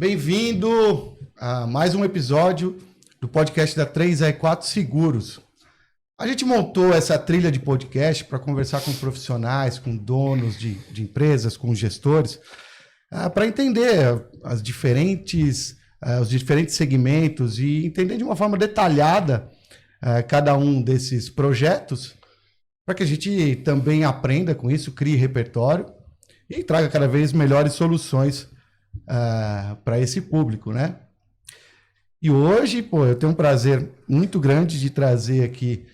Bem-vindo a mais um episódio do podcast da 3R4 Seguros. A gente montou essa trilha de podcast para conversar com profissionais, com donos de empresas, com gestores, para entender os diferentes segmentos e entender de uma forma detalhada cada um desses projetos, para que a gente também aprenda com isso, crie repertório e traga cada vez melhores soluções para esse público, né? E hoje, eu tenho um prazer muito grande de trazer aqui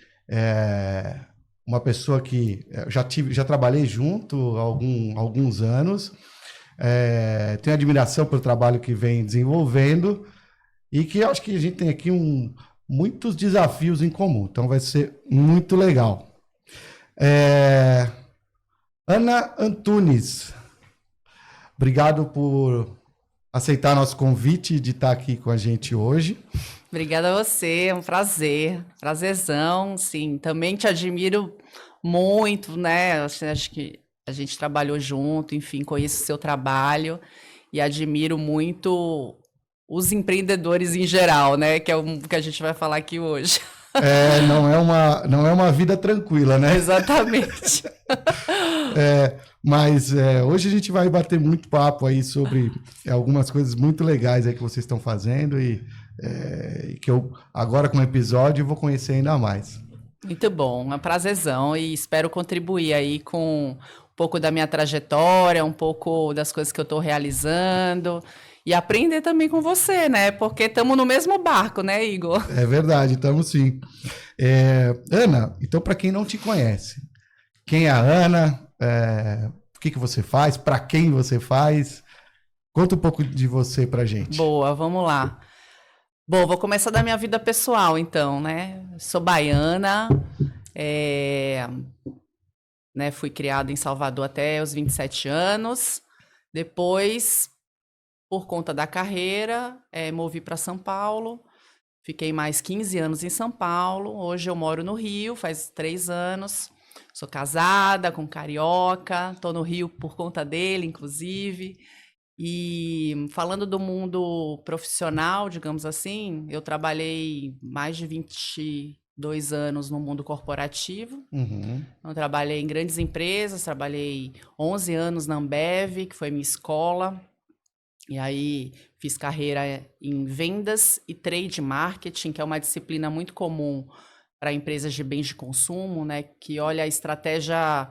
uma pessoa que já trabalhei junto há alguns anos, tenho admiração pelo trabalho que vem desenvolvendo e que eu acho que a gente tem aqui muitos desafios em comum, então vai ser muito legal. Ana Antunes, obrigado por aceitar nosso convite de estar aqui com a gente hoje. Obrigada a você, é um prazer, prazerzão, sim. Também te admiro muito, né? Acho que a gente trabalhou junto, enfim, conheço o seu trabalho e admiro muito os empreendedores em geral, né? Que é o que a gente vai falar aqui hoje. Não é uma vida tranquila, né? Exatamente. Mas hoje a gente vai bater muito papo aí sobre algumas coisas muito legais aí que vocês estão fazendo e que eu, agora com o episódio, vou conhecer ainda mais. Muito bom, é um prazerzão e espero contribuir aí com um pouco da minha trajetória, um pouco das coisas que eu estou realizando e aprender também com você, né? Porque estamos no mesmo barco, né, Igor? É verdade, estamos sim. Ana, então para quem não te conhece, quem é a Ana? O que você faz? Para quem você faz? Conta um pouco de você pra gente. Boa, vamos lá. Bom, vou começar da minha vida pessoal, então, né? Sou baiana, né? Fui criada em Salvador até os 27 anos. Depois, por conta da carreira, movi para São Paulo. Fiquei mais 15 anos em São Paulo. Hoje eu moro no Rio, faz 3 anos. Sou casada com um carioca, estou no Rio por conta dele, inclusive. E falando do mundo profissional, digamos assim, eu trabalhei mais de 22 anos no mundo corporativo. Uhum. Eu trabalhei em grandes empresas, trabalhei 11 anos na Ambev, que foi minha escola. E aí fiz carreira em vendas e trade marketing, que é uma disciplina muito comum para empresas de bens de consumo, né? Que olha a estratégia,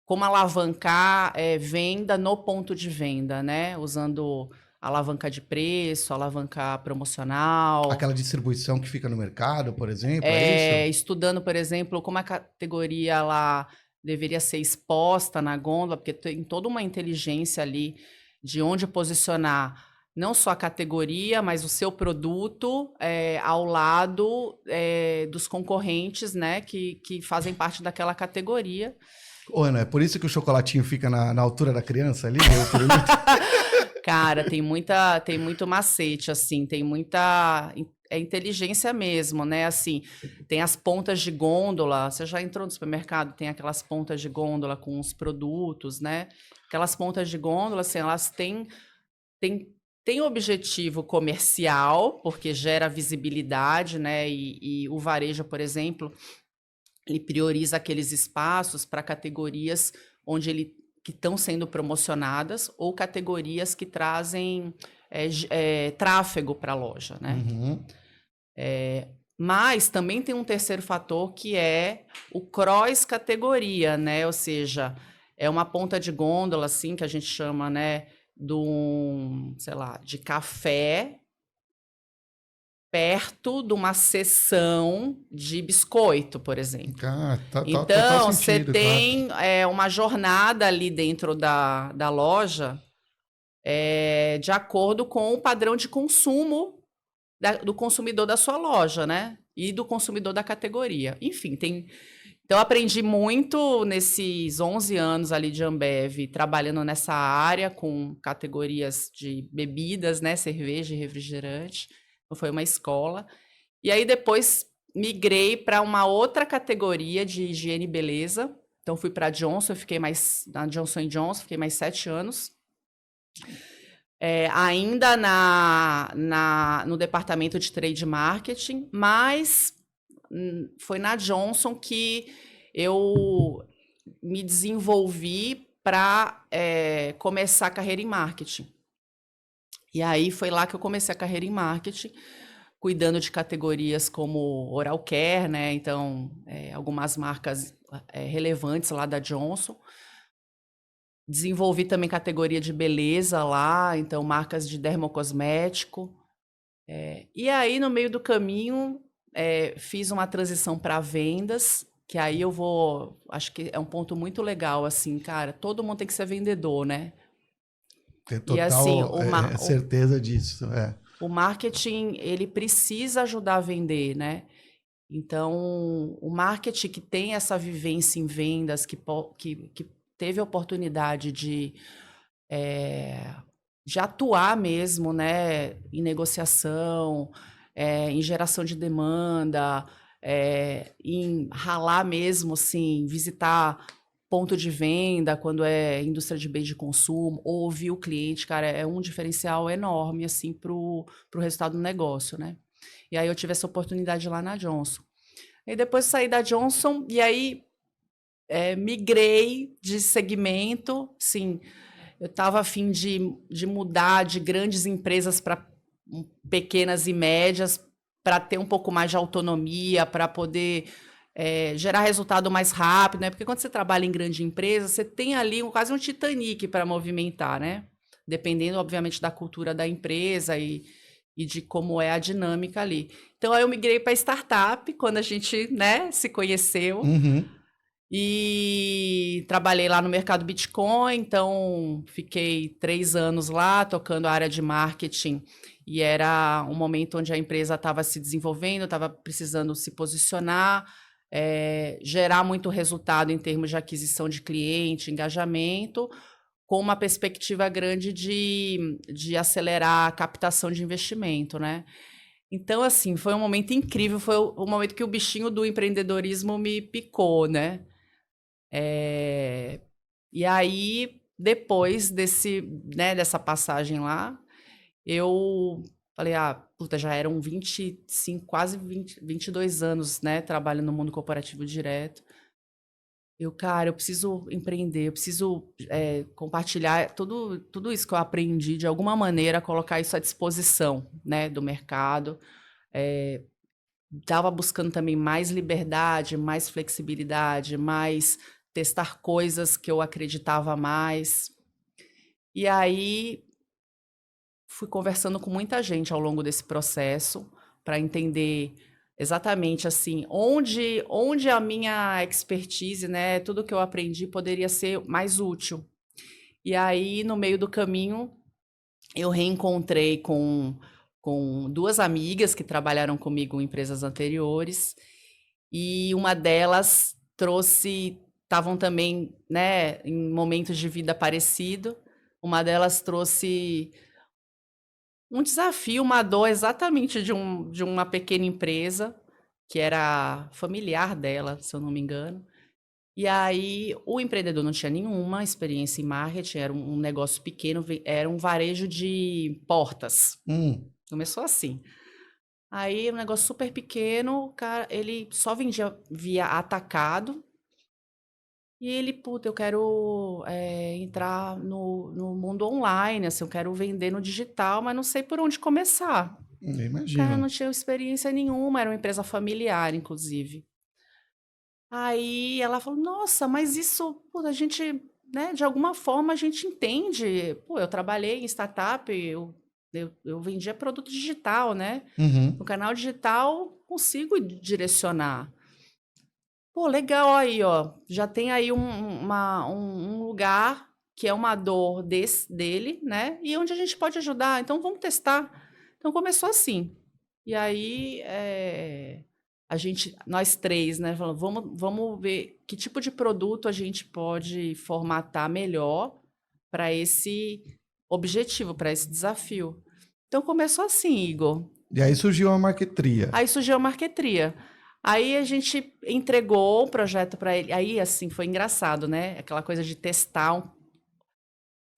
como alavancar venda no ponto de venda, né? Usando alavanca de preço, alavanca promocional. Aquela distribuição que fica no mercado, por exemplo, é isso? Estudando, por exemplo, como a categoria ela deveria ser exposta na gôndola, porque tem toda uma inteligência ali de onde posicionar não só a categoria, mas o seu produto ao lado dos concorrentes, né, que fazem parte daquela categoria. Ô, Ana, é por isso que o chocolatinho fica na altura da criança ali? Cara, tem muito macete, assim, tem muita inteligência mesmo, né? Assim, tem as pontas de gôndola. Você já entrou no supermercado, tem aquelas pontas de gôndola com os produtos, né? Aquelas pontas de gôndola, assim, elas têm objetivo comercial, porque gera visibilidade, né? E o varejo, por exemplo, ele prioriza aqueles espaços para categorias que estão sendo promocionadas ou categorias que trazem tráfego para a loja, né? Uhum. Mas também tem um terceiro fator que é o cross-categoria, né? Ou seja, é uma ponta de gôndola, assim, que a gente chama, né, de café perto de uma seção de biscoito, por exemplo. Então, você tem uma jornada ali dentro da loja de acordo com o padrão de consumo do consumidor da sua loja, né? E do consumidor da categoria. Enfim, Então, eu aprendi muito nesses 11 anos ali de Ambev, trabalhando nessa área com categorias de bebidas, né? Cerveja e refrigerante. Então, foi uma escola. E aí, depois, migrei para uma outra categoria de higiene e beleza. Então, fui para a Johnson, na Johnson & Johnson, fiquei mais 7 anos. ainda no departamento de trade marketing, mas foi na Johnson que eu me desenvolvi para começar a carreira em marketing. E aí foi lá que eu comecei a carreira em marketing, cuidando de categorias como oral care, né? Então, algumas marcas relevantes lá da Johnson. Desenvolvi também categoria de beleza lá, então marcas de dermocosmético. E aí, no meio do caminho, fiz uma transição para vendas, que aí acho que é um ponto muito legal, assim, cara, todo mundo tem que ser vendedor, né? Tem total certeza disso, O marketing, ele precisa ajudar a vender, né? Então, o marketing que tem essa vivência em vendas, que teve a oportunidade de atuar mesmo, né, em negociação, em geração de demanda, em ralar mesmo, assim, visitar ponto de venda quando é indústria de bens de consumo, ouvir o cliente, cara, é um diferencial enorme, assim, pro resultado do negócio, né? E aí eu tive essa oportunidade lá na Johnson. E depois saí da Johnson e aí migrei de segmento, sim. Eu estava a fim de mudar de grandes empresas para pequenas e médias, para ter um pouco mais de autonomia, para poder gerar resultado mais rápido, né? Porque quando você trabalha em grande empresa, você tem ali quase um Titanic para movimentar, né? Dependendo, obviamente, da cultura da empresa e de como é a dinâmica ali. Então, aí eu migrei para startup, quando a gente, né, se conheceu. Uhum. E trabalhei lá no mercado Bitcoin, então fiquei 3 anos lá tocando a área de marketing e era um momento onde a empresa estava se desenvolvendo, estava precisando se posicionar, gerar muito resultado em termos de aquisição de cliente, engajamento, com uma perspectiva grande de acelerar a captação de investimento, né? Então, assim, foi um momento incrível, foi o momento que o bichinho do empreendedorismo me picou, né? E aí, depois dessa passagem lá, eu falei, puta, já eram 25, quase 22 anos, né, trabalhando no mundo corporativo direto. Cara, eu preciso empreender, eu preciso compartilhar tudo isso que eu aprendi, de alguma maneira, colocar isso à disposição, né, do mercado. Estava buscando também mais liberdade, mais flexibilidade, mais testar coisas que eu acreditava mais. E aí fui conversando com muita gente ao longo desse processo para entender exatamente assim onde a minha expertise, né, tudo que eu aprendi poderia ser mais útil. E aí no meio do caminho eu reencontrei com 2 amigas que trabalharam comigo em empresas anteriores e uma delas estavam também, né, em momentos de vida parecido. Uma delas trouxe um desafio, uma dor exatamente de uma pequena empresa, que era familiar dela, se eu não me engano. E aí o empreendedor não tinha nenhuma experiência em marketing, era um negócio pequeno, era um varejo de portas. Começou assim. Aí um negócio super pequeno, o cara, ele só vendia via atacado. E ele, puta, eu quero entrar no mundo online, assim, eu quero vender no digital, mas não sei por onde começar. Imagino. O cara não tinha experiência nenhuma, era uma empresa familiar, inclusive. Aí ela falou, nossa, mas isso, pô, a gente, né, de alguma forma a gente entende. Pô, eu trabalhei em startup, eu vendia produto digital, né? Uhum. No canal digital, consigo direcionar. Pô, legal aí, ó. Já tem aí um lugar que é uma dor dele, né? E onde a gente pode ajudar. Então, vamos testar. Então, começou assim. E aí, nós 3, né? Falamos, vamos ver que tipo de produto a gente pode formatar melhor para esse objetivo, para esse desafio. Então, começou assim, Igor. E aí surgiu a Marquetria. Aí surgiu a Marquetria. Aí a gente entregou o projeto para ele. Aí, assim, foi engraçado, né? Aquela coisa de testar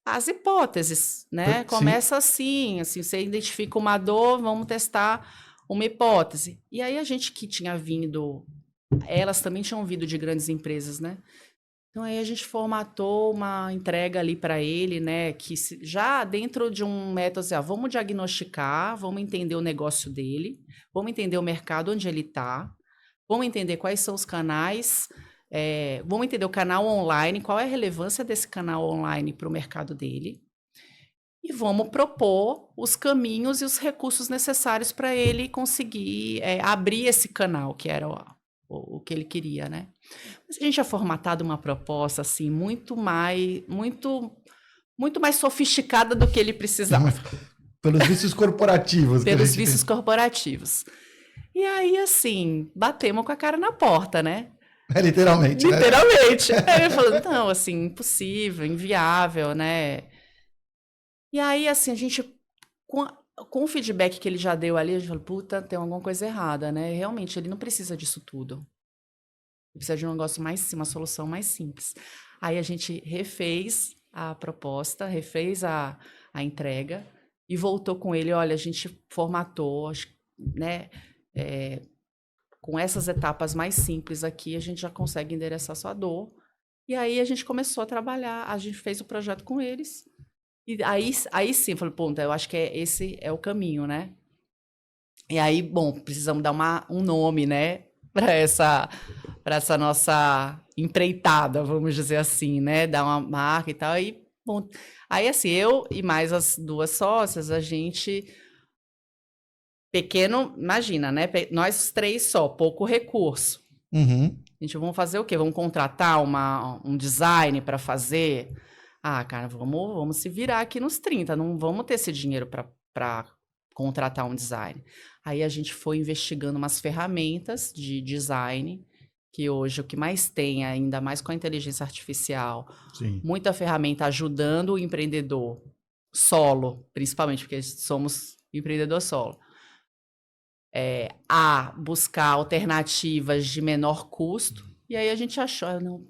as hipóteses, né? Começa assim, você identifica uma dor, vamos testar uma hipótese. E aí a gente que tinha vindo, elas também tinham vindo de grandes empresas, né? Então aí a gente formatou uma entrega ali para ele, né? Que já dentro de um método, assim, vamos diagnosticar, vamos entender o negócio dele, vamos entender o mercado onde ele está, vamos entender quais são os canais, vamos entender o canal online, qual é a relevância desse canal online para o mercado dele, e vamos propor os caminhos e os recursos necessários para ele conseguir abrir esse canal, que era o que ele queria, né? Mas a gente tinha formatado uma proposta assim muito mais sofisticada do que ele precisava. Pelos vícios corporativos. Pelos vícios corporativos. E aí, assim, batemos com a cara na porta, né? Literalmente. Literalmente. Né? Aí ele falou, não, assim, impossível, inviável, né? E aí, assim, a gente, com o feedback que ele já deu ali, a gente falou, puta, tem alguma coisa errada, né? Realmente, ele não precisa disso tudo. Ele precisa de um negócio uma solução mais simples. Aí a gente refez a proposta, refez a entrega e voltou com ele, olha, a gente formatou, né? Com essas etapas mais simples aqui, a gente já consegue endereçar sua dor. E aí a gente começou a trabalhar, a gente fez o projeto com eles. E aí sim, falei, pô, eu acho que esse é o caminho, né? E aí, bom, precisamos dar um nome, né? Para essa nossa empreitada, vamos dizer assim, né? Dar uma marca e tal. Aí, bom, aí assim, eu e mais as duas sócias, a gente... Pequeno, imagina, né? Nós três só, pouco recurso. Uhum. A gente, vamos fazer o quê? Vamos contratar um design para fazer? Ah, cara, vamos se virar aqui nos 30, não vamos ter esse dinheiro para contratar um design. Aí a gente foi investigando umas ferramentas de design, que hoje o que mais tem, ainda mais com a inteligência artificial, Sim. Muita ferramenta ajudando o empreendedor solo, principalmente porque somos empreendedor solo, a buscar alternativas de menor custo. E aí a gente achamos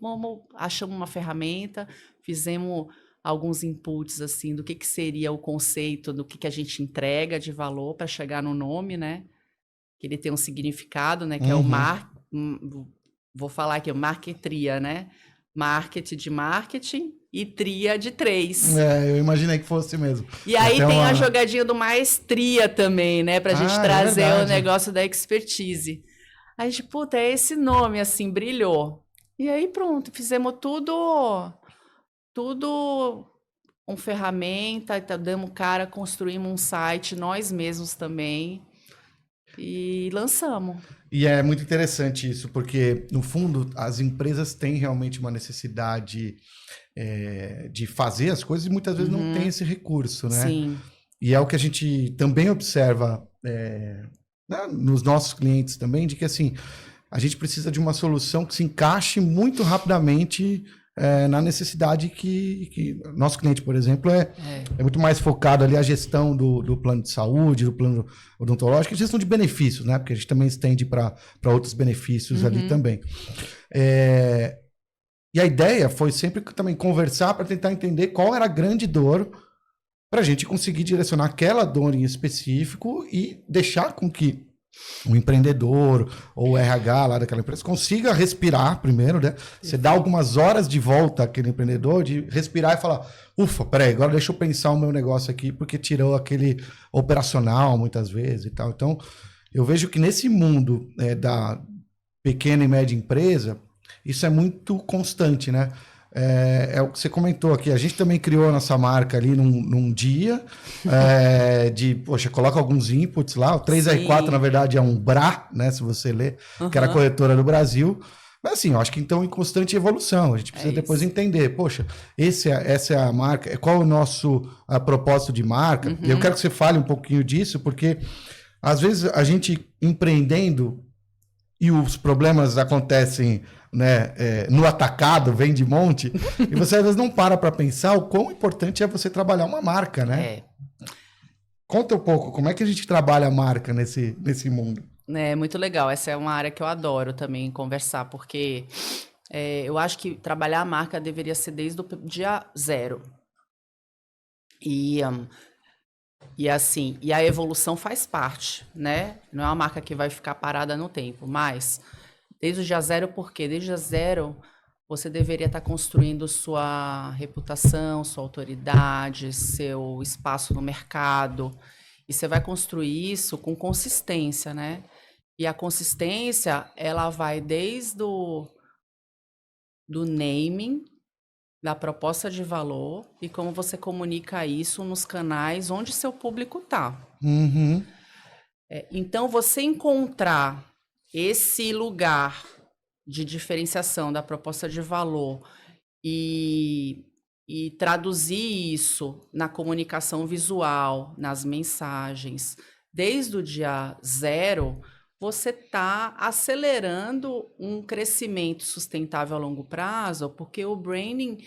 uma ferramenta, fizemos alguns inputs assim do que seria o conceito, do que a gente entrega de valor para chegar no nome, né? Que ele tem um significado, né? Que é o vou falar aqui, o marketria, né? Market de marketing e tria de 3. Eu imaginei que fosse mesmo. E aí tem a jogadinha do maestria também, né? Pra gente trazer o negócio da expertise. Aí a gente, puta, é esse nome, assim, brilhou. E aí pronto, fizemos tudo com ferramenta, damos cara, construímos um site, nós mesmos também, e lançamos. E é muito interessante isso, porque, no fundo, as empresas têm realmente uma necessidade de fazer as coisas e muitas vezes não tem esse recurso, né? Sim. E é o que a gente também observa nos nossos clientes também, de que, assim, a gente precisa de uma solução que se encaixe muito rapidamente na necessidade que nosso cliente, por exemplo, é muito mais focado ali a gestão do plano de saúde, do plano odontológico, e gestão de benefícios, né? Porque a gente também estende para outros benefícios ali também. E a ideia foi sempre também conversar para tentar entender qual era a grande dor para a gente conseguir direcionar aquela dor em específico e deixar com que o empreendedor ou o RH lá daquela empresa consiga respirar primeiro, né? Você dá algumas horas de volta àquele empreendedor, de respirar e falar, ufa, peraí, agora deixa eu pensar o meu negócio aqui, porque tirou aquele operacional muitas vezes e tal. Então, eu vejo que nesse mundo da pequena e média empresa, isso é muito constante, né? É o que você comentou aqui. A gente também criou a nossa marca ali num dia coloca alguns inputs lá. O 3R4, na verdade, é um BRA, né? Se você ler, que era a corretora do Brasil. Mas assim, eu acho que então em constante evolução. A gente precisa depois entender, poxa, essa é a marca, qual é o nosso propósito de marca? E eu quero que você fale um pouquinho disso, porque às vezes a gente empreendendo e os problemas acontecem, né, no atacado, vem de monte, e você às vezes não para pensar o quão importante é você trabalhar uma marca, né? Conta um pouco, como é que a gente trabalha a marca nesse mundo? É muito legal, essa é uma área que eu adoro também conversar, porque eu acho que trabalhar a marca deveria ser desde o dia 0. E assim, e a evolução faz parte, né? Não é uma marca que vai ficar parada no tempo, mas desde o dia zero, por quê? Desde o dia zero, você deveria estar construindo sua reputação, sua autoridade, seu espaço no mercado. E você vai construir isso com consistência, né? E a consistência, ela vai desde do naming, da proposta de valor e como você comunica isso nos canais onde seu público está. Uhum. Então, você encontrar esse lugar de diferenciação da proposta de valor e traduzir isso na comunicação visual, nas mensagens, desde o dia zero, você está acelerando um crescimento sustentável a longo prazo, porque o branding,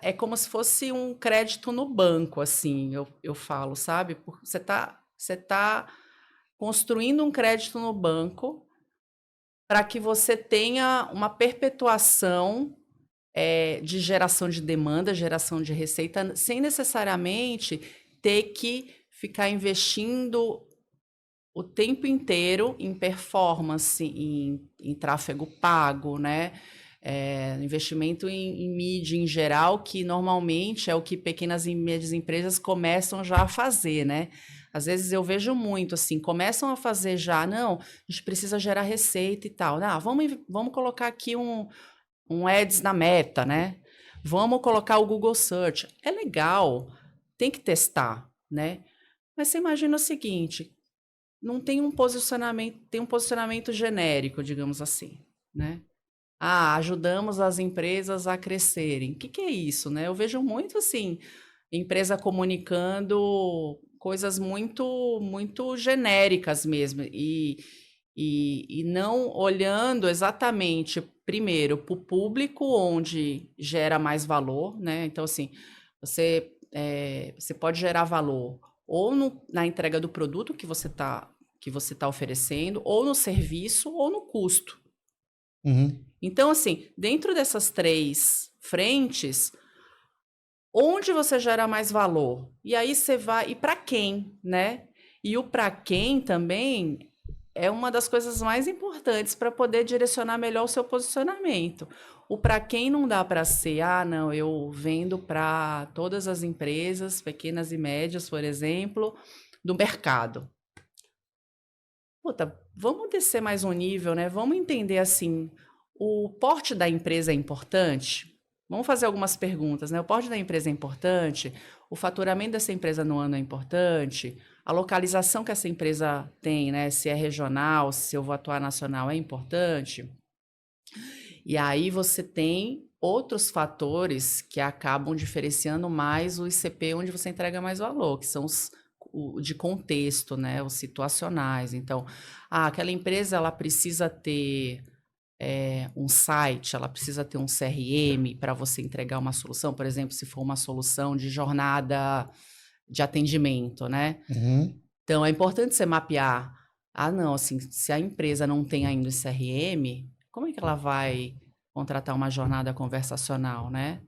é como se fosse um crédito no banco, assim, eu falo, sabe? Porque você tá construindo um crédito no banco para que você tenha uma perpetuação de geração de demanda, geração de receita, sem necessariamente ter que ficar investindo o tempo inteiro em performance, em tráfego pago, né? Investimento em mídia em geral, que normalmente é o que pequenas e médias empresas começam já a fazer, né? Às vezes eu vejo muito assim, começam a fazer já, não, a gente precisa gerar receita e tal. Vamos colocar aqui um ads na Meta, né? Vamos colocar o Google Search. É legal, tem que testar, né? Mas você imagina o seguinte, não tem um posicionamento, tem um posicionamento genérico, digamos assim, né? Ajudamos as empresas a crescerem. O que é isso, né? Eu vejo muito assim, empresa comunicando coisas muito genéricas mesmo e não olhando exatamente primeiro para o público onde gera mais valor, né? Então assim, você pode gerar valor ou na entrega do produto que você tá oferecendo, ou no serviço, ou no custo. Uhum. Então, assim, dentro dessas 3 frentes, onde você gera mais valor? E aí você vai... E para quem, né? E o para quem também é uma das coisas mais importantes para poder direcionar melhor o seu posicionamento. O para quem não dá para ser, não, eu vendo para todas as empresas, pequenas e médias, por exemplo, do mercado. Puta, vamos descer mais um nível, né? Vamos entender assim, o porte da empresa é importante? Vamos fazer algumas perguntas, né? O porte da empresa é importante? O faturamento dessa empresa no ano é importante? A localização que essa empresa tem, né? Se é regional, se eu vou atuar nacional, é importante? E aí você tem outros fatores que acabam diferenciando mais o ICP onde você entrega mais valor, que são os de contexto, né, os situacionais. Então, aquela empresa ela precisa ter um site, ela precisa ter um CRM para você entregar uma solução, por exemplo, se for uma solução de jornada de atendimento, né? Uhum. Então, é importante você mapear. Não, assim, se a empresa não tem ainda o CRM, como é que ela vai contratar uma jornada conversacional, né?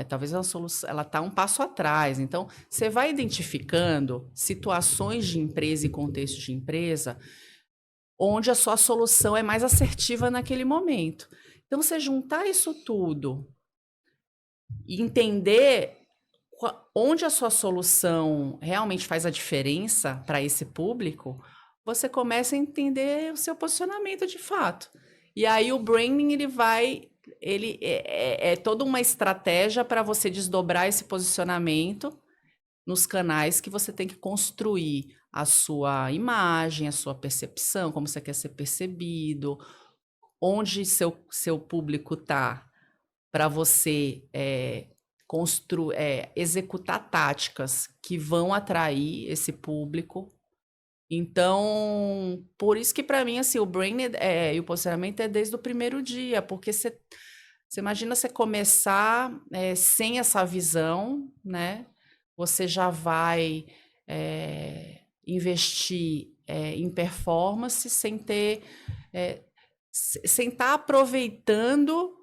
Talvez ela está um passo atrás. Então, você vai identificando situações de empresa e contexto de empresa onde a sua solução é mais assertiva naquele momento. Então, você juntar isso tudo e entender onde a sua solução realmente faz a diferença para esse público, você começa a entender o seu posicionamento de fato. E aí o branding ele é toda uma estratégia para você desdobrar esse posicionamento nos canais que você tem que construir a sua imagem, a sua percepção, como você quer ser percebido, onde seu público está, para você executar táticas que vão atrair esse público. Então, por isso que para mim, assim, o branding e o posicionamento é desde o primeiro dia, porque você imagina você começar sem essa visão, né? Você já vai investir em performance sem estar aproveitando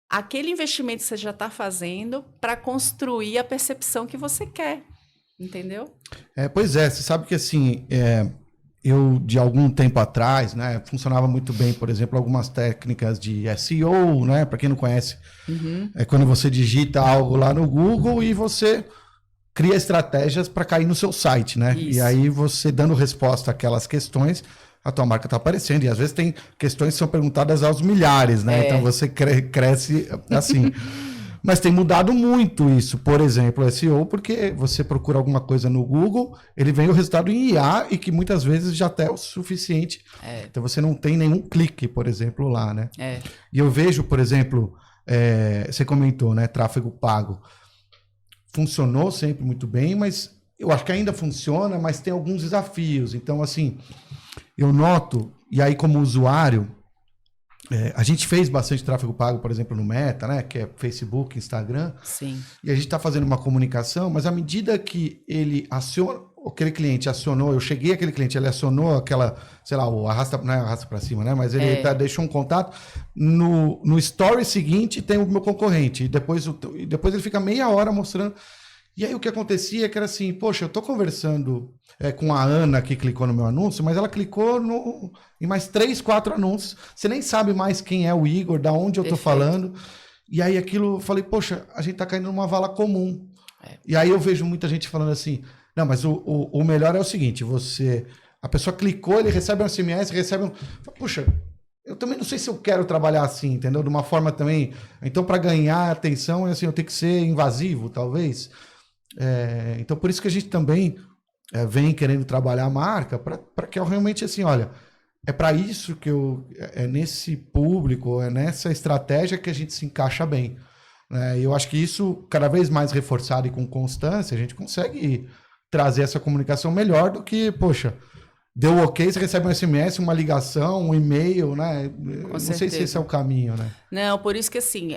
aquele investimento que você já está fazendo para construir a percepção que você quer, entendeu? Pois é, você sabe que assim, eu de algum tempo atrás, né, funcionava muito bem, por exemplo, algumas técnicas de SEO, né, para quem não conhece, é quando você digita algo lá no Google e você cria estratégias para cair no seu site, né? Isso. E aí você dando resposta àquelas questões, a tua marca está aparecendo. E às vezes tem questões que são perguntadas aos milhares, né? Então você cresce assim. Mas tem mudado muito isso. Por exemplo, o SEO, porque você procura alguma coisa no Google, ele vem o resultado em IA e que muitas vezes já até é o suficiente. Então você não tem nenhum clique, por exemplo, lá, né? E eu vejo, por exemplo, você comentou, né? Tráfego pago. Funcionou sempre muito bem, mas eu acho que ainda funciona, mas tem alguns desafios. Então, assim, eu noto, e aí como usuário, a gente fez bastante tráfego pago, por exemplo, no Meta, né? Que é Facebook, Instagram. Sim. E a gente está fazendo uma comunicação, mas à medida que ele aciona, aquele cliente acionou, eu cheguei àquele cliente, ele acionou aquela, sei lá, o arrasta, não é arrasta para cima, né? Mas ele deixou um contato. No story seguinte tem o meu concorrente. E depois ele fica meia hora mostrando. E aí o que acontecia é que era assim, poxa, eu tô conversando com a Ana que clicou no meu anúncio, mas ela clicou em mais 3, 4 anúncios. Você nem sabe mais quem é o Igor, da onde eu tô falando. E aí aquilo, eu falei, poxa, a gente tá caindo numa vala comum. E aí eu vejo muita gente falando assim, não, mas o melhor é o seguinte, a pessoa clicou, ele recebe um SMS, puxa, eu também não sei se eu quero trabalhar assim, entendeu? De uma forma também, então para ganhar atenção, assim, eu tenho que ser invasivo, talvez. Então por isso que a gente também vem querendo trabalhar a marca, para que eu realmente, assim, olha, é para isso que é nesse público, é nessa estratégia que a gente se encaixa bem. E eu acho que isso, cada vez mais reforçado e com constância, a gente consegue trazer essa comunicação melhor do que, poxa, deu ok, você recebe um SMS, uma ligação, um e-mail, né? Não sei se esse é o caminho, né? Não, por isso que assim,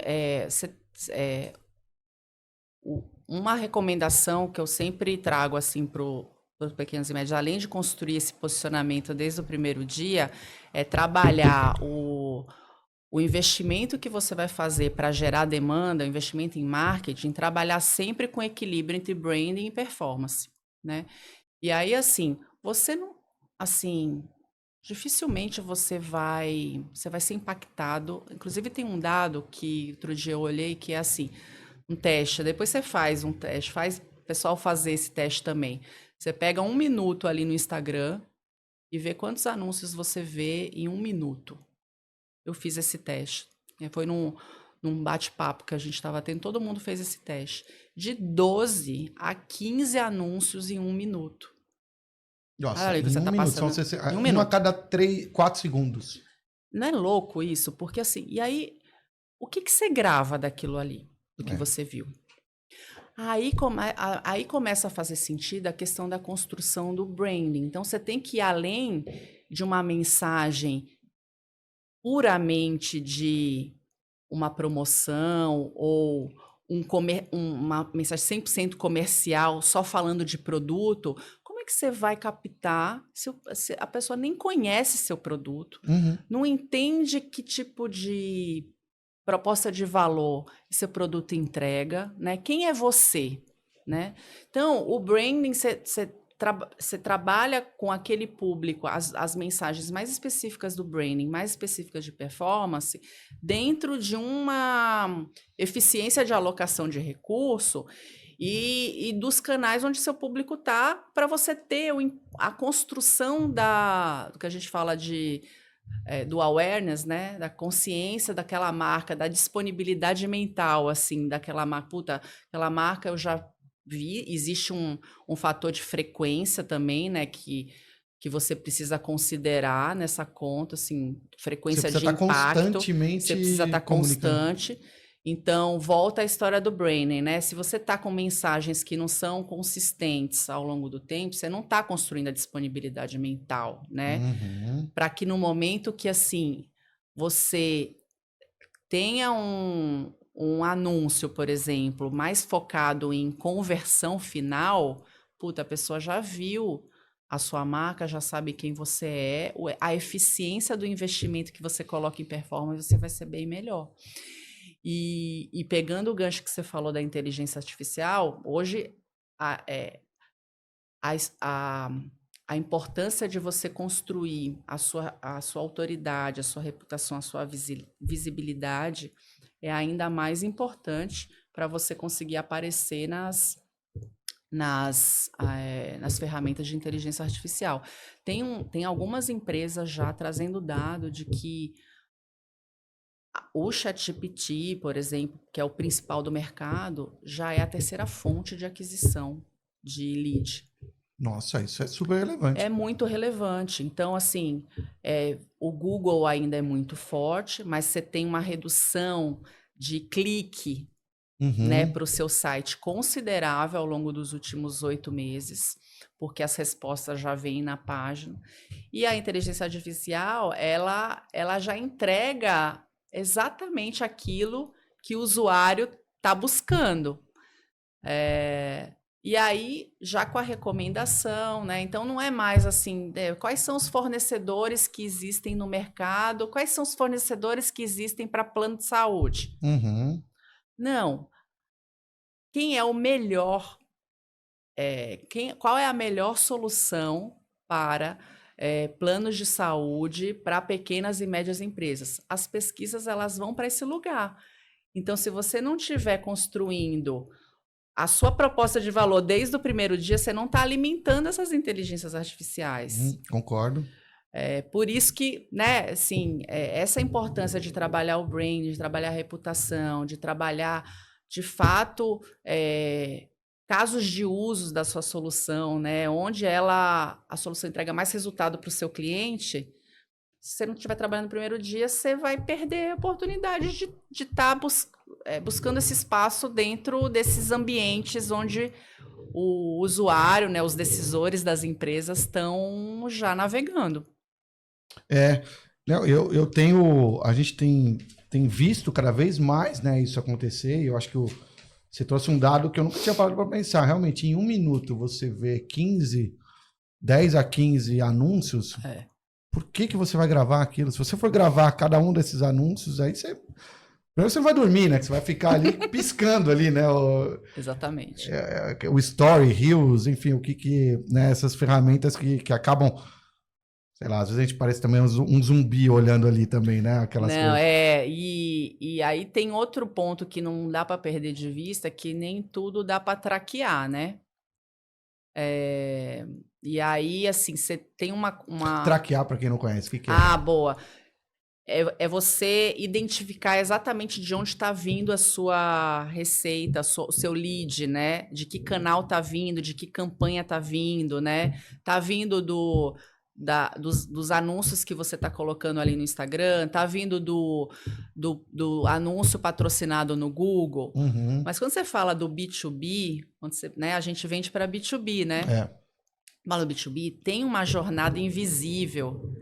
uma recomendação que eu sempre trago assim para os pequenos e médios, além de construir esse posicionamento desde o primeiro dia, é trabalhar o investimento que você vai fazer para gerar demanda, o investimento em marketing, trabalhar sempre com equilíbrio entre branding e performance, né? E aí, assim, você não, assim, dificilmente você vai ser impactado. Inclusive, tem um dado que outro dia eu olhei que é assim, um teste, depois você faz um teste, faz o pessoal fazer esse teste também. Você pega 1 minuto ali no Instagram e vê quantos anúncios você vê em 1 minuto. Eu fiz esse teste. Foi num bate-papo que a gente estava tendo, todo mundo fez esse teste. De 12 a 15 anúncios em 1 minuto. Nossa, ali, você tá passando... São um a cada 4 segundos. Não é louco isso? Porque assim, e aí, o que você grava daquilo ali, do que você viu? Aí começa a fazer sentido a questão da construção do branding. Então, você tem que ir além de uma mensagem puramente de uma promoção ou uma mensagem 100% comercial, só falando de produto. Como é que você vai captar se a pessoa nem conhece seu produto, não entende que tipo de proposta de valor seu produto entrega, né? Quem é você, né? Então, o branding, você trabalha com aquele público, as mensagens mais específicas do branding, mais específicas de performance, dentro de uma eficiência de alocação de recurso e dos canais onde seu público está, para você ter a construção do que a gente fala do awareness, né? Da consciência daquela marca, da disponibilidade mental, assim, daquela marca. Puta, aquela marca eu já vi, existe um fator de frequência também, né, que você precisa considerar nessa conta, assim, frequência de impacto. Você precisa estar constante. Então, volta à história do branding, né? Se você está com mensagens que não são consistentes ao longo do tempo, você não está construindo a disponibilidade mental, né? Para que no momento que, assim, você tenha um anúncio, por exemplo, mais focado em conversão final, a pessoa já viu a sua marca, já sabe quem você é, a eficiência do investimento que você coloca em performance, você vai ser bem melhor. E pegando o gancho que você falou da inteligência artificial, hoje a importância de você construir a sua autoridade, a sua reputação, a sua visibilidade é ainda mais importante para você conseguir aparecer nas ferramentas de inteligência artificial. Tem algumas empresas já trazendo dado de que o ChatGPT, por exemplo, que é o principal do mercado, já é a terceira fonte de aquisição de lead. Nossa, isso é super relevante. É muito relevante. Então, assim, o Google ainda é muito forte, mas você tem uma redução de clique, né, para o seu site considerável ao longo dos últimos 8 meses, porque as respostas já vêm na página. E a inteligência artificial, ela já entrega exatamente aquilo que o usuário está buscando. E aí, já com a recomendação, né? Então, não é mais assim, quais são os fornecedores que existem no mercado, quais são os fornecedores que existem para plano de saúde. Não. Quem é o melhor, qual é a melhor solução para planos de saúde para pequenas e médias empresas? As pesquisas, elas vão para esse lugar. Então, se você não estiver construindo a sua proposta de valor desde o primeiro dia, você não está alimentando essas inteligências artificiais. Concordo. Por isso que, né, assim, essa importância de trabalhar o brand, de trabalhar a reputação, de trabalhar, de fato, casos de usos da sua solução, né, onde a solução entrega mais resultado para o seu cliente. Se você não estiver trabalhando no primeiro dia, você vai perder a oportunidade de estar buscando esse espaço dentro desses ambientes onde o usuário, né, os decisores das empresas estão já navegando. A gente tem visto cada vez mais, né, isso acontecer, e eu acho que você trouxe um dado que eu nunca tinha parado para pensar. Realmente, em 1 minuto você vê 10 a 15 anúncios. Por que você vai gravar aquilo? Se você for gravar cada um desses anúncios, aí primeiro você não vai dormir, né? Você vai ficar ali piscando ali, né? Exatamente. O Story, Reels, enfim, né? Essas ferramentas que acabam, sei lá, às vezes a gente parece também um zumbi olhando ali também, né? Aquelas coisas. E aí tem outro ponto que não dá para perder de vista, que nem tudo dá para traquear, né? E aí, assim, você tem uma... Traquear, para quem não conhece, o que é? Boa. É você identificar exatamente de onde está vindo a sua receita, o seu lead, né? De que canal está vindo, de que campanha está vindo, né? Está vindo dos anúncios que você está colocando ali no Instagram, está vindo do anúncio patrocinado no Google. Mas quando você fala do B2B, né, a gente vende para B2B, né? Fala do B2B, tem uma jornada invisível,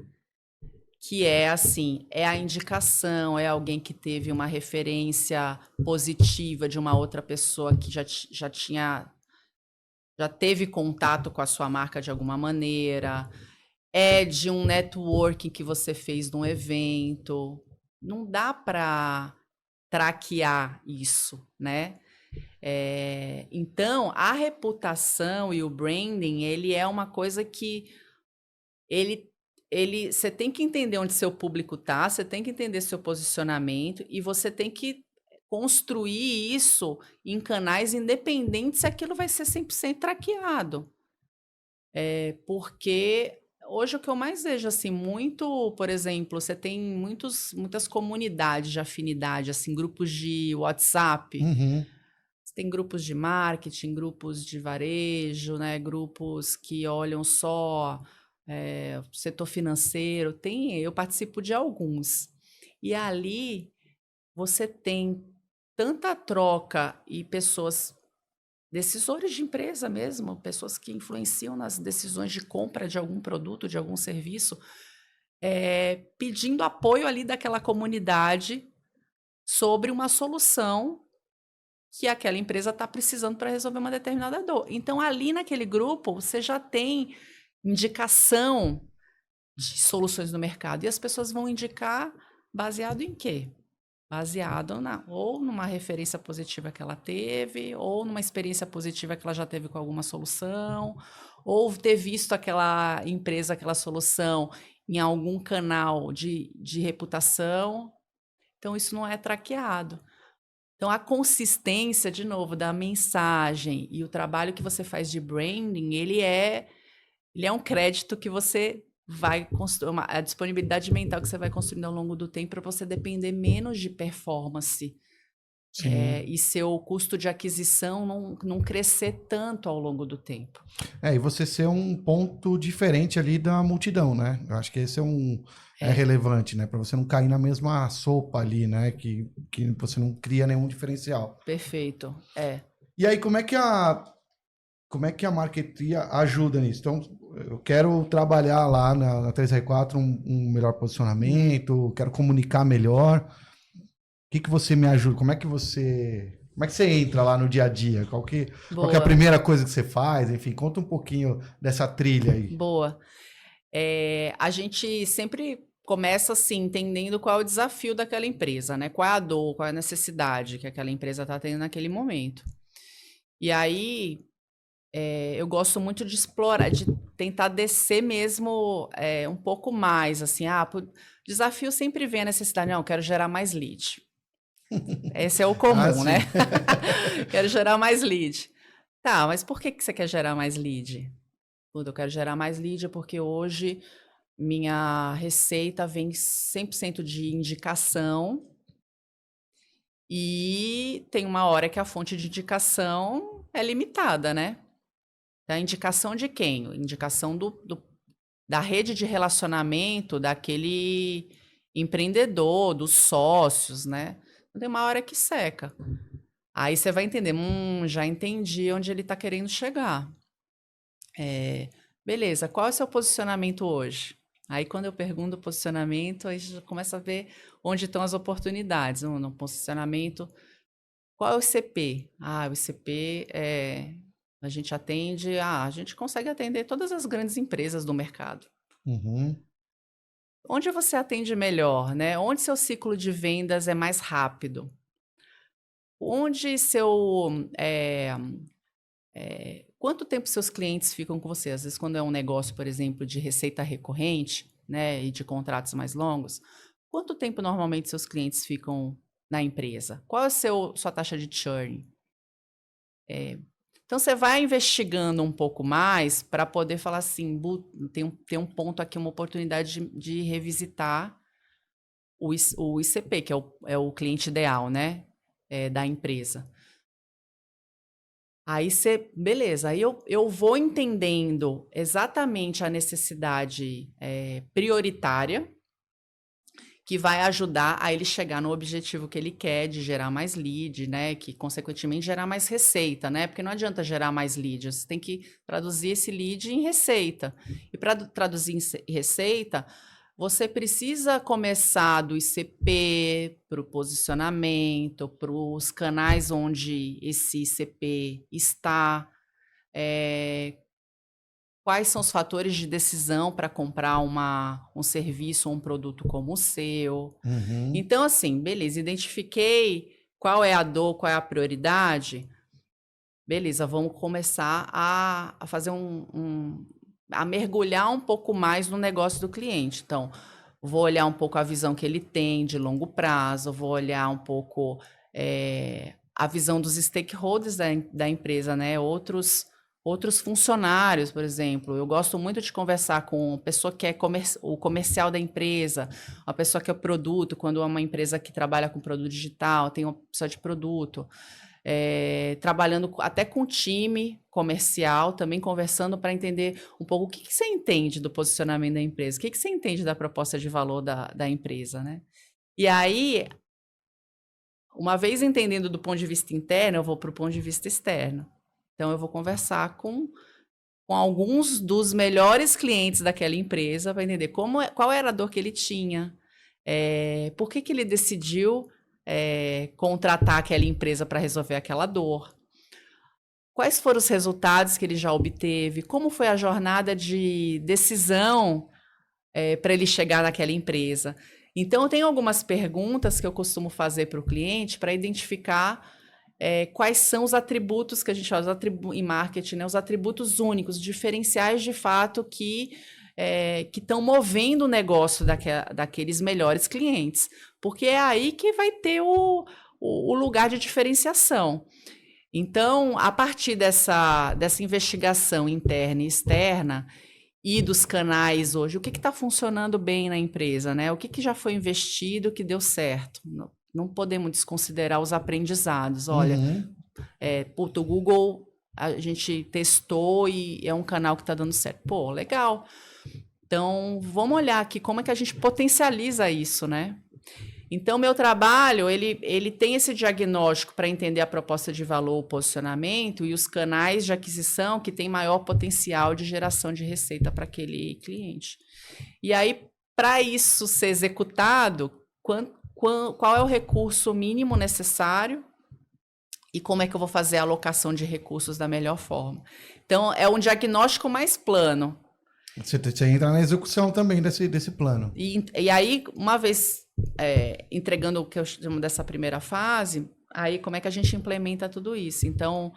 que é assim, é a indicação, é alguém que teve uma referência positiva de uma outra pessoa que já teve contato com a sua marca de alguma maneira, é de um networking que você fez num evento. Não dá para traquear isso, né? Então, a reputação e o branding, ele é uma coisa que você tem que entender onde seu público está, você tem que entender seu posicionamento e você tem que construir isso em canais independentes se aquilo vai ser 100% traqueado. Porque hoje o que eu mais vejo, assim, muito, por exemplo, você tem muitas comunidades de afinidade, assim, grupos de WhatsApp, você tem grupos de marketing, grupos de varejo, né, grupos que olham só setor financeiro, eu participo de alguns. E ali você tem tanta troca e pessoas, decisores de empresa mesmo, pessoas que influenciam nas decisões de compra de algum produto, de algum serviço, pedindo apoio ali daquela comunidade sobre uma solução que aquela empresa está precisando para resolver uma determinada dor. Então, ali naquele grupo, você já tem indicação de soluções no mercado. E as pessoas vão indicar baseado em quê? baseado ou numa referência positiva que ela teve, ou numa experiência positiva que ela já teve com alguma solução, ou ter visto aquela empresa, aquela solução em algum canal de reputação. Então, isso não é traqueado. Então, a consistência, de novo, da mensagem e o trabalho que você faz de branding, ele é um crédito que você vai construir, a disponibilidade mental que você vai construindo ao longo do tempo para você depender menos de performance. E seu custo de aquisição não crescer tanto ao longo do tempo. E você ser um ponto diferente ali da multidão, né? Eu acho que esse é relevante, né? Para você não cair na mesma sopa ali, né? Que você não cria nenhum diferencial. Perfeito, E aí, como é que a marqueteria ajuda nisso? Então, eu quero trabalhar lá na 3R4 um melhor posicionamento, quero comunicar melhor. O que você me ajuda? Como é que você entra lá no dia a dia? Qual que é a primeira coisa que você faz? Enfim, conta um pouquinho dessa trilha aí. Boa. A gente sempre começa assim, entendendo qual é o desafio daquela empresa, né? Qual é a dor, qual é a necessidade que aquela empresa está tendo naquele momento. E aí, eu gosto muito de explorar, de tentar descer mesmo um pouco mais, assim, desafio sempre vem a necessidade, não, eu quero gerar mais lead. Esse é o comum, né? Quero gerar mais lead. Tá, mas por que você quer gerar mais lead? Eu quero gerar mais lead porque hoje minha receita vem 100% de indicação e tem uma hora que a fonte de indicação é limitada, né? A indicação de quem? Indicação da rede de relacionamento daquele empreendedor, dos sócios, né? Tem uma hora que seca. Aí você vai entender, já entendi onde ele está querendo chegar. Beleza, qual é o seu posicionamento hoje? Aí quando eu pergunto o posicionamento, aí já começa a ver onde estão as oportunidades. No posicionamento, qual é o ICP? O ICP a gente atende, a gente consegue atender todas as grandes empresas do mercado. Uhum. Onde você atende melhor, né? Onde seu ciclo de vendas é mais rápido? Onde quanto tempo seus clientes ficam com você? Às vezes, quando é um negócio, por exemplo, de receita recorrente, né, e de contratos mais longos, quanto tempo normalmente seus clientes ficam na empresa? Qual é a sua taxa de churn? Então, você vai investigando um pouco mais para poder falar assim, tem um ponto aqui, uma oportunidade de revisitar o ICP, que é o cliente ideal, né, da empresa. Aí beleza, aí eu vou entendendo exatamente a necessidade prioritária que vai ajudar a ele chegar no objetivo que ele quer de gerar mais lead, né? Que consequentemente gerar mais receita, né? Porque não adianta gerar mais lead, você tem que traduzir esse lead em receita. E para traduzir em receita, você precisa começar do ICP para o posicionamento, para os canais onde esse ICP está, quais são os fatores de decisão para comprar um serviço ou um produto como o seu. Uhum. Então, assim, beleza, identifiquei qual é a dor, qual é a prioridade. Beleza, vamos começar a fazer a mergulhar um pouco mais no negócio do cliente. Então, vou olhar um pouco a visão que ele tem de longo prazo, vou olhar um pouco a visão dos stakeholders da empresa, né? Outros funcionários, por exemplo. Eu gosto muito de conversar com a pessoa que é o comercial da empresa, a pessoa que é o produto, quando é uma empresa que trabalha com produto digital, tem uma pessoa de produto. Trabalhando até com o time comercial, também conversando para entender um pouco o que você entende do posicionamento da empresa, o que você entende da proposta de valor da empresa, né? E aí, uma vez entendendo do ponto de vista interno, eu vou para o ponto de vista externo. Então, eu vou conversar com alguns dos melhores clientes daquela empresa para entender qual era a dor que ele tinha, por que ele decidiu contratar aquela empresa para resolver aquela dor, quais foram os resultados que ele já obteve, como foi a jornada de decisão para ele chegar naquela empresa. Então, eu tenho algumas perguntas que eu costumo fazer para o cliente para identificar quais são os atributos que a gente fala em marketing, né? Os atributos únicos, diferenciais de fato que estão movendo o negócio daqueles melhores clientes. Porque é aí que vai ter o lugar de diferenciação. Então, a partir dessa investigação interna e externa, e dos canais hoje, o que está funcionando bem na empresa, né? O que já foi investido que deu certo? Não podemos desconsiderar os aprendizados. Olha, o Google a gente testou e é um canal que está dando certo. Pô, legal. Então, vamos olhar aqui como é que a gente potencializa isso, né? Então, meu trabalho, ele tem esse diagnóstico para entender a proposta de valor, o posicionamento e os canais de aquisição que têm maior potencial de geração de receita para aquele cliente. E aí, para isso ser executado, qual é o recurso mínimo necessário e como é que eu vou fazer a alocação de recursos da melhor forma. Então, é um diagnóstico mais plano. Você entra na execução também desse plano. E aí, uma vez entregando o que eu chamo dessa primeira fase, aí como é que a gente implementa tudo isso? Então,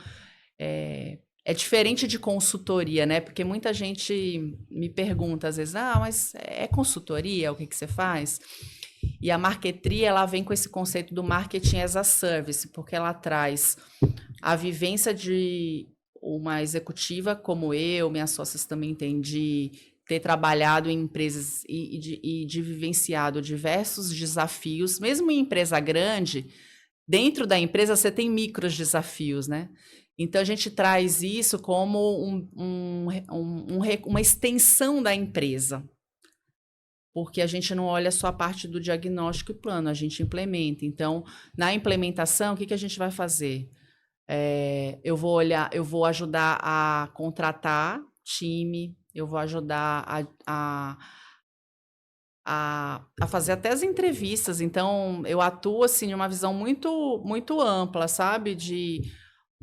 é diferente de consultoria, né? Porque muita gente me pergunta às vezes, mas é consultoria o que você faz? E a Marquetry, ela vem com esse conceito do marketing as a service, porque ela traz a vivência de uma executiva como eu, minhas sócias também entendi, ter trabalhado em empresas e de vivenciado diversos desafios, mesmo em empresa grande, dentro da empresa você tem micros desafios, né? Então, a gente traz isso como uma extensão da empresa, porque a gente não olha só a parte do diagnóstico e plano, a gente implementa. Então, na implementação, o que a gente vai fazer? Eu vou ajudar a contratar time, eu vou ajudar a fazer até as entrevistas. Então, eu atuo assim em uma visão muito, muito ampla, sabe? De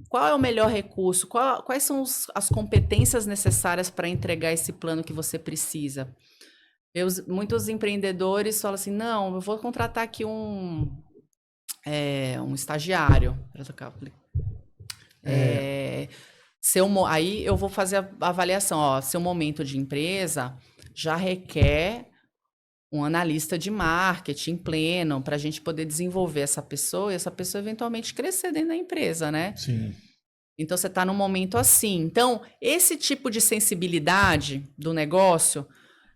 qual é o melhor recurso, quais são as competências necessárias para entregar esse plano que você precisa. Muitos empreendedores falam assim, não, eu vou contratar aqui um estagiário para tocar. Aí eu vou fazer a avaliação, seu momento de empresa já requer um analista de marketing pleno para a gente poder desenvolver essa pessoa e essa pessoa eventualmente crescer dentro da empresa, né? Sim. Então, você está num momento assim. Então, esse tipo de sensibilidade do negócio,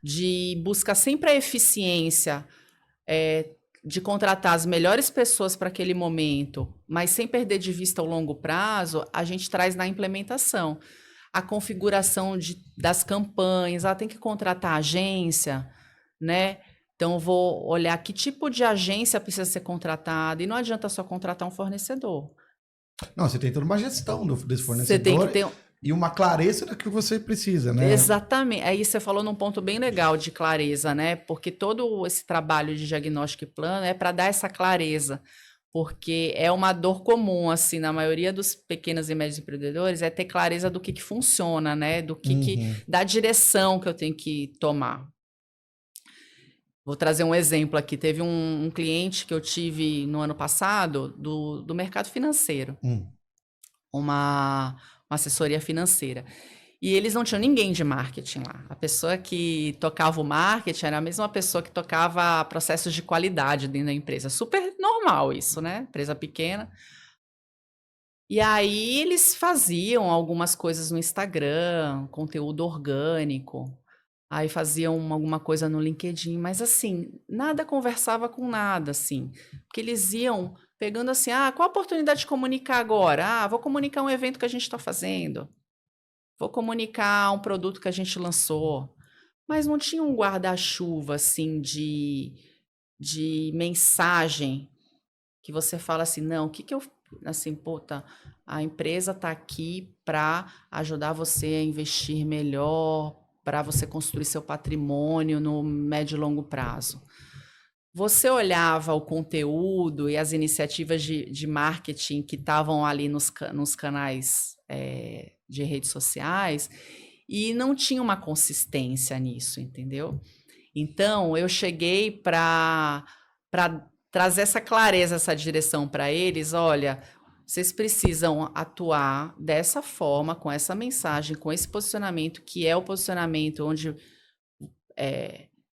de buscar sempre a eficiência, de contratar as melhores pessoas para aquele momento, mas sem perder de vista o longo prazo, a gente traz na implementação. A configuração das campanhas, ela tem que contratar agência, né? Então, eu vou olhar que tipo de agência precisa ser contratada, e não adianta só contratar um fornecedor. Não, você tem toda uma gestão desse fornecedor. Você tem que ter e uma clareza daquilo que você precisa, né? Exatamente. Aí você falou num ponto bem legal de clareza, né? Porque todo esse trabalho de diagnóstico e plano é para dar essa clareza. Porque é uma dor comum, assim, na maioria dos pequenos e médios empreendedores, é ter clareza do que funciona, né? Da direção que eu tenho que tomar. Vou trazer um exemplo aqui. Teve um cliente que eu tive no ano passado do mercado financeiro. Uma assessoria financeira. E eles não tinham ninguém de marketing lá. A pessoa que tocava o marketing era a mesma pessoa que tocava processos de qualidade dentro da empresa. Super normal isso, né? Empresa pequena. E aí eles faziam algumas coisas no Instagram, conteúdo orgânico. Aí faziam alguma coisa no LinkedIn, mas assim, nada conversava com nada, assim. Porque eles iam pegando assim, qual a oportunidade de comunicar agora? Vou comunicar um evento que a gente está fazendo. Vou comunicar um produto que a gente lançou. Mas não tinha um guarda-chuva, assim, de mensagem que você fala assim, não, o que eu... Assim, a empresa está aqui para ajudar você a investir melhor, para você construir seu patrimônio no médio e longo prazo. Você olhava o conteúdo e as iniciativas de marketing que estavam ali nos canais de redes sociais e não tinha uma consistência nisso, entendeu? Então, eu cheguei para trazer essa clareza, essa direção para eles. Olha, vocês precisam atuar dessa forma, com essa mensagem, com esse posicionamento, que é o posicionamento onde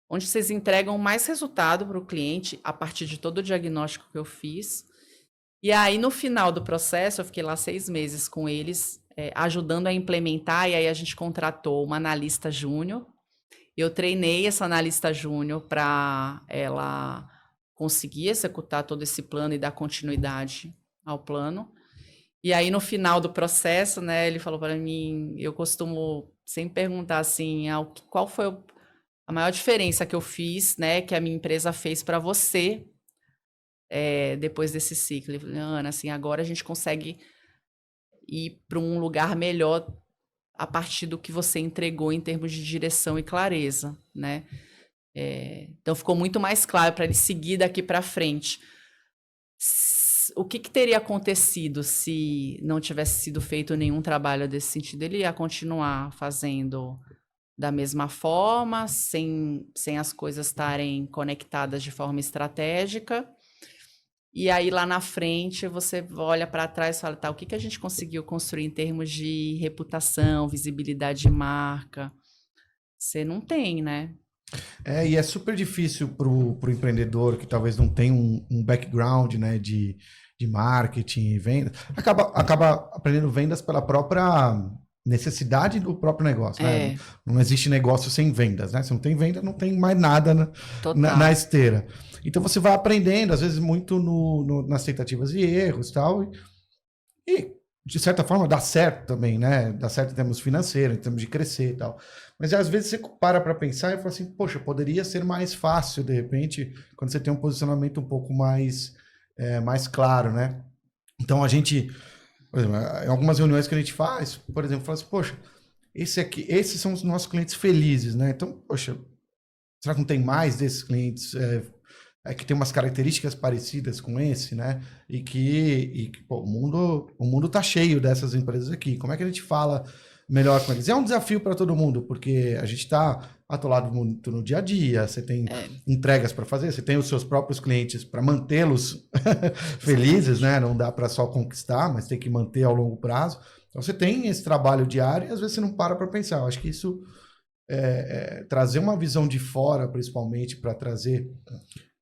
vocês entregam mais resultado para o cliente a partir de todo o diagnóstico que eu fiz. E aí, no final do processo, eu fiquei lá 6 meses com eles, ajudando a implementar, e aí a gente contratou uma analista júnior. Eu treinei essa analista júnior para ela conseguir executar todo esse plano e dar continuidade ao plano. E aí, no final do processo, né, ele falou para mim, eu costumo sempre perguntar assim, qual foi a maior diferença que eu fiz, né, que a minha empresa fez para você depois desse ciclo. Ele falou, Ana, assim, agora a gente consegue ir para um lugar melhor a partir do que você entregou em termos de direção e clareza, né? Então ficou muito mais claro para ele seguir daqui para frente. O que teria acontecido se não tivesse sido feito nenhum trabalho desse sentido? Ele ia continuar fazendo da mesma forma, sem as coisas estarem conectadas de forma estratégica. E aí, lá na frente, você olha para trás e fala, tá, o que a gente conseguiu construir em termos de reputação, visibilidade de marca? Você não tem, né? E é super difícil pro empreendedor que talvez não tenha um background, né, de marketing e vendas, acaba aprendendo vendas pela própria necessidade do próprio negócio, né? Não existe negócio sem vendas, né? Se não tem venda, não tem mais nada na esteira. Então você vai aprendendo, às vezes muito nas tentativas e erros tal, e de certa forma dá certo também, né? Dá certo em termos financeiros, em termos de crescer e tal. Mas às vezes você para pensar e fala assim, poxa, poderia ser mais fácil, de repente, quando você tem um posicionamento um pouco mais claro, né? Então a gente, por exemplo, em algumas reuniões que a gente faz, por exemplo, fala assim, poxa, esses são os nossos clientes felizes, né? Então, poxa, será que não tem mais desses clientes que tem umas características parecidas com esse, né? E que pô, o mundo tá cheio dessas empresas aqui. Como é que a gente fala melhor com eles? É um desafio para todo mundo, porque a gente está atolado muito no dia a dia, você tem entregas para fazer, você tem os seus próprios clientes para mantê-los felizes, né? Não dá para só conquistar, mas tem que manter ao longo prazo. Então você tem esse trabalho diário e às vezes você não para pensar. Eu acho que isso trazer uma visão de fora, principalmente, para trazer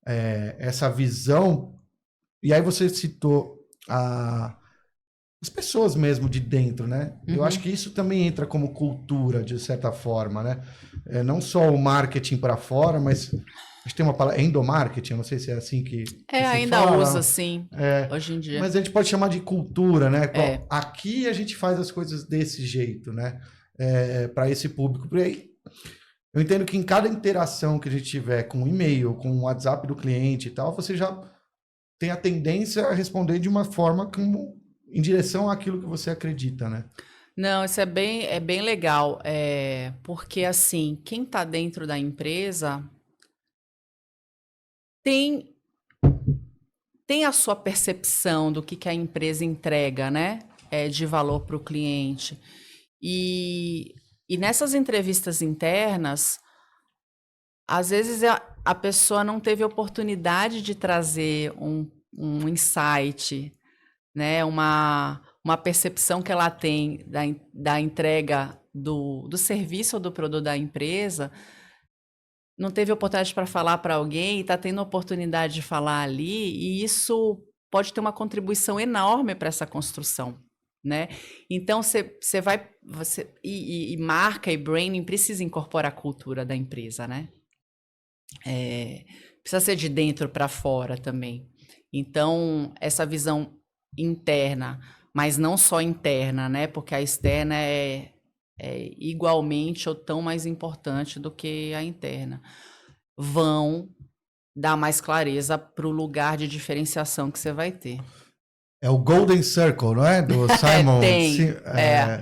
essa visão. E aí você citou as pessoas mesmo de dentro, né? Uhum. Eu acho que isso também entra como cultura, de certa forma, né? Não só o marketing para fora, mas acho que tem uma palavra, endomarketing, não sei se é assim que ainda fala. Usa, sim, hoje em dia. Mas a gente pode chamar de cultura, né? Aqui a gente faz as coisas desse jeito, né? Para esse público. Por aí, eu entendo que em cada interação que a gente tiver com o e-mail, com o WhatsApp do cliente e tal, você já tem a tendência a responder de uma forma em direção àquilo que você acredita, né? Não, isso é bem legal, porque assim, quem está dentro da empresa tem a sua percepção do que a empresa entrega, né? De valor para o cliente. E nessas entrevistas internas, às vezes a pessoa não teve oportunidade de trazer um insight, né? Uma percepção que ela tem da entrega do serviço ou do produto da empresa, não teve oportunidade para falar para alguém e está tendo oportunidade de falar ali, e isso pode ter uma contribuição enorme para essa construção, né? Então, você vai... E marca e branding precisa incorporar a cultura da empresa, né? Precisa ser de dentro para fora também. Então, essa visão interna, mas não só interna, né? Porque a externa é igualmente ou tão mais importante do que a interna. Vão dar mais clareza para o lugar de diferenciação que você vai ter. É o Golden Circle, não é? Do Simon.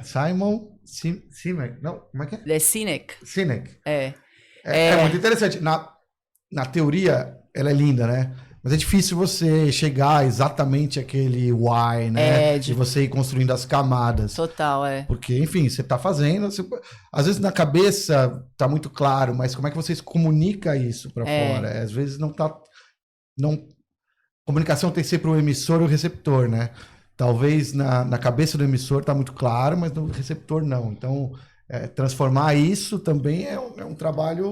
Simon Sinek. Não, como é que é? Sinek. Sinek. É muito interessante. Na teoria, ela é linda, né? Mas é difícil você chegar exatamente àquele why, né? De você ir construindo as camadas. Total, Porque, enfim, você tá fazendo... às vezes na cabeça tá muito claro, mas como é que você comunica isso para fora? Às vezes não tá... Comunicação tem que ser para o emissor e o receptor, né? Talvez na cabeça do emissor tá muito claro, mas no receptor não. Então... transformar isso também é um trabalho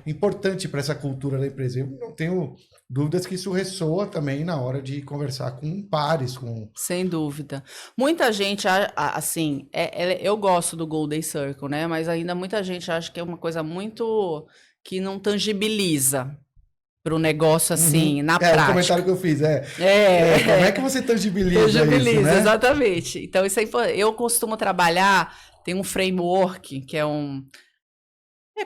importante para essa cultura da empresa. Eu não tenho dúvidas que isso ressoa também na hora de conversar com pares. Sem dúvida. Muita gente, assim, eu gosto do Golden Circle, né? Mas ainda muita gente acha que é uma coisa muito que não tangibiliza para o negócio, assim, na prática. É o comentário que eu fiz, como é que você tangibiliza isso, né? Exatamente. Então, isso aí, eu costumo trabalhar, tem um framework, que é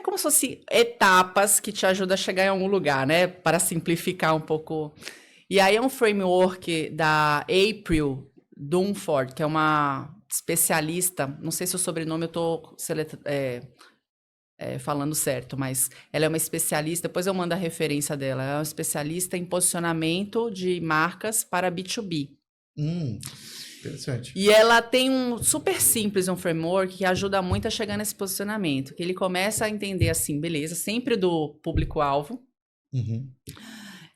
como se fosse etapas que te ajudam a chegar em algum lugar, né? Para simplificar um pouco. E aí é um framework da April Dunford, que é uma especialista, não sei se o sobrenome eu estou falando certo, mas ela é uma especialista, depois eu mando a referência dela, ela é uma especialista em posicionamento de marcas para B2B. Interessante. E ela tem super simples, um framework que ajuda muito a chegar nesse posicionamento, que ele começa a entender assim, beleza, sempre do público-alvo,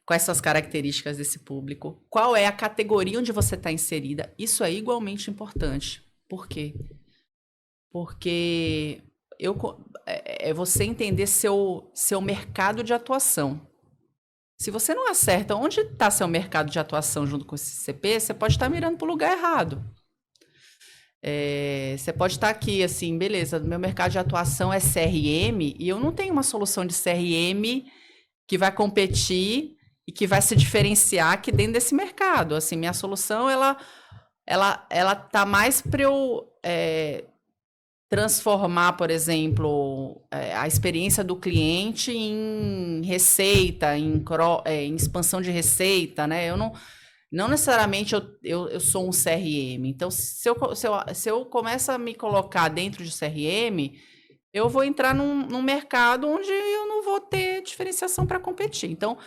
quais são as características desse público, qual é a categoria onde você está inserida, isso é igualmente importante. Por quê? Porque é você entender seu mercado de atuação. Se você não acerta onde está seu mercado de atuação junto com esse CP, você pode estar mirando para o lugar errado. Você pode estar aqui, assim, beleza, meu mercado de atuação é CRM e eu não tenho uma solução de CRM que vai competir e que vai se diferenciar aqui dentro desse mercado. Assim, minha solução, ela tá mais para eu transformar, por exemplo, a experiência do cliente em receita, em expansão de receita, né? Eu não necessariamente eu sou um CRM. Então, se eu começo a me colocar dentro de CRM, eu vou entrar num mercado onde eu não vou ter diferenciação para competir. Então,